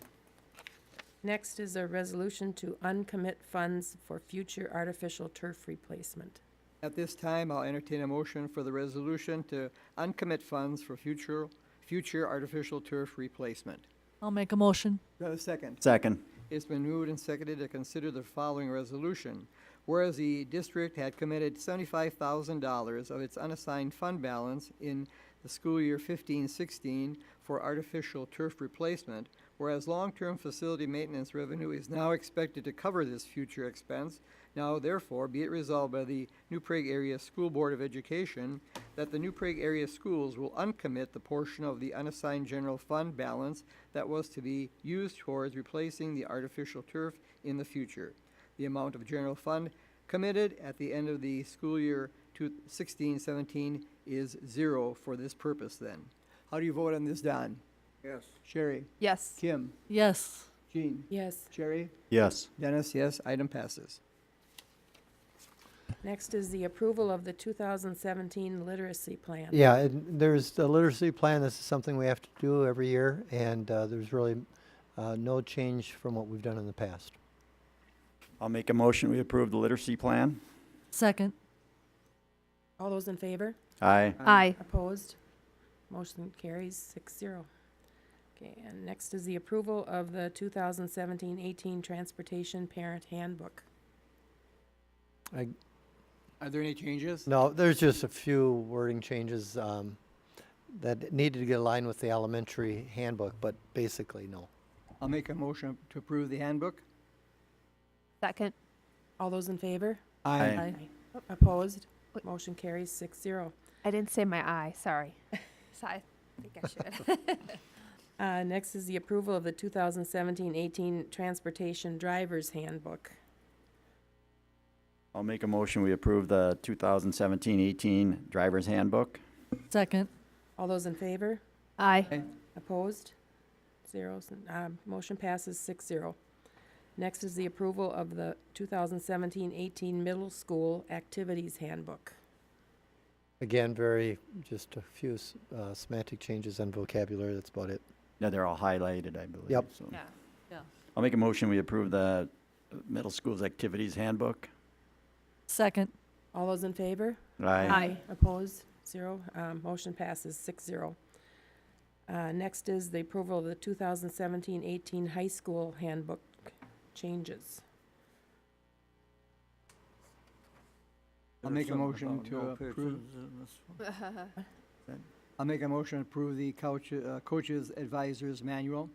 Next is a resolution to uncommit funds for future artificial turf replacement. At this time, I'll entertain a motion for the resolution to uncommit funds for future artificial turf replacement. I'll make a motion. Do I have a second? Second. It's been moved and seconded to consider the following resolution. Whereas the district had committed $75,000 of its unassigned fund balance in the school year 15-16 for artificial turf replacement, whereas long-term facility maintenance revenue is now expected to cover this future expense, now therefore be it resolved by the New Prague Area School Board of Education that the New Prague Area Schools will uncommit the portion of the unassigned general fund balance that was to be used towards replacing the artificial turf in the future. The amount of general fund committed at the end of the school year 16-17 is zero for this purpose then. How do you vote on this, Don? Yes. Sherry? Yes. Kim? Yes. Jean? Yes. Jerry? Yes. Dennis, yes, item passes. Next is the approval of the 2017 literacy plan. Yeah, and there's the literacy plan. This is something we have to do every year, and there's really no change from what we've done in the past. I'll make a motion, we approve the literacy plan. Second. All those in favor? Aye. Aye. Opposed? Motion carries 6-0. Okay, and next is the approval of the 2017-18 Transportation Parent Handbook. Are there any changes? No, there's just a few wording changes that needed to get aligned with the elementary handbook, but basically, no. I'll make a motion to approve the handbook. Second. All those in favor? Aye. Opposed? Motion carries 6-0. I didn't say my aye, sorry. So I think I should. Next is the approval of the 2017-18 Transportation Driver's Handbook. I'll make a motion, we approve the 2017-18 driver's handbook. Second. All those in favor? Aye. Opposed? Zeros. Motion passes 6-0. Next is the approval of the 2017-18 Middle School Activities Handbook. Again, just a few semantic changes and vocabulary, that's about it. Yeah, they're all highlighted, I believe. Yep. So. Yeah. Yeah. I'll make a motion, we approve the middle school's activities handbook. Second. All those in favor? Aye. Opposed? 0. Motion passes 6-0. Next is the approval of the 2017-18 High School Handbook changes. I'll make a Something motion about to no approve. pigeons in this one. I'll make a motion to approve the Coaches Advisors Manual.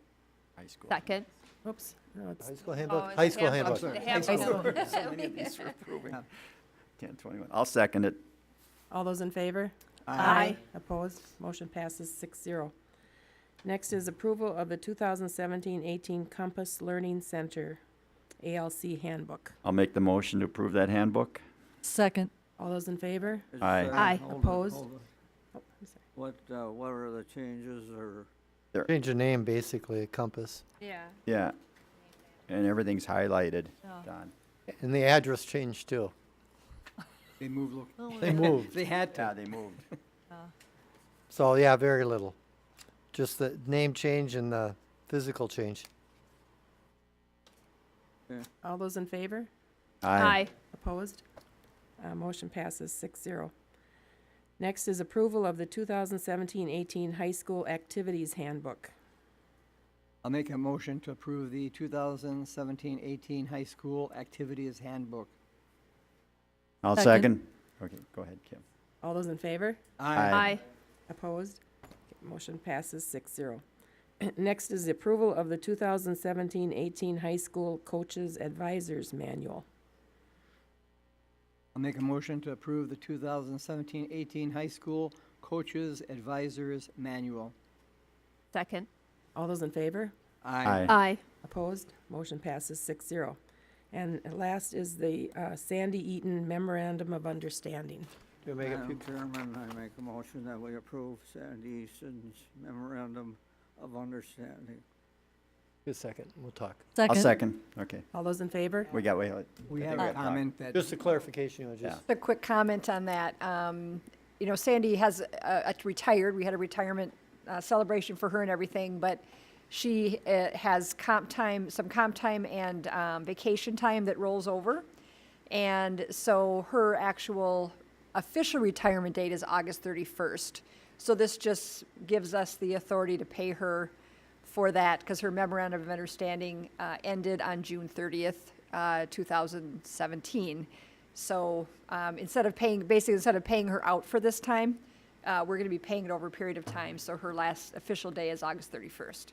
High school. Second. Oops. No, it's High school Oh, handbook? it's High the school handbook. handbook. The handbook. So many of these we're approving. 10:21. I'll second it. All those in favor? Aye. Opposed? Motion passes 6-0. Next is approval of the 2017-18 Compass Learning Center ALC Handbook. I'll make the motion to approve that handbook. Second. All those in favor? Is Aye. there- Aye. hold it, Opposed? hold it. Oh, I'm sorry. What are the changes or? Change the name, basically, Compass. Yeah. Yeah. And everything's highlighted, Yeah. Don. And the address changed too. They moved, They moved. they had Yeah, to. they moved. So, yeah, very little. Just the name change and the physical change. All those in favor? Aye. Opposed? Motion passes 6-0. Next is approval of the 2017-18 High School Activities Handbook. I'll make a motion to approve the 2017-18 High School Activities Handbook. I'll Second. second. Okay, go ahead, Kim. All those in favor? Aye. Aye. Opposed? Okay, motion passes 6-0. Next is the approval of the 2017-18 High School Coaches Advisors Manual. I'll make a motion to approve the 2017-18 High School Coaches Advisors Manual. Second. All those in favor? Aye. Aye. Opposed? Motion passes 6-0. And last is the Sandy Eaton Memorandum of Understanding. Do we make a few? Madam Chairman, I make a motion that we approve Sandy Easton's memorandum of understanding. Just a second, we'll talk. I'll second. Okay. All those in favor? We got, wait. We I have think a gotta talk. comment that. Just a clarification, you know, just. A quick comment on that. You know, Sandy has retired. We had a retirement celebration for her and everything, but she has some comp time and vacation time that rolls over. And so her actual official retirement date is August 31st. So this just gives us the authority to pay her for that because her memorandum of understanding ended on June 30th, 2017. So instead of paying her out for this time, we're going to be paying it over a period of time. So her last official day is August 31st.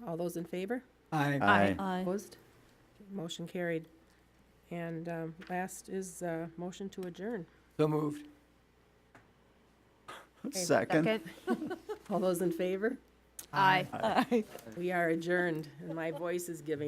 All those in favor? Aye. Aye. Aye. Opposed? Motion carried. And last is motion to adjourn. So moved. Okay, Second. All those in favor? Aye. Aye. We are adjourned, and my voice is giving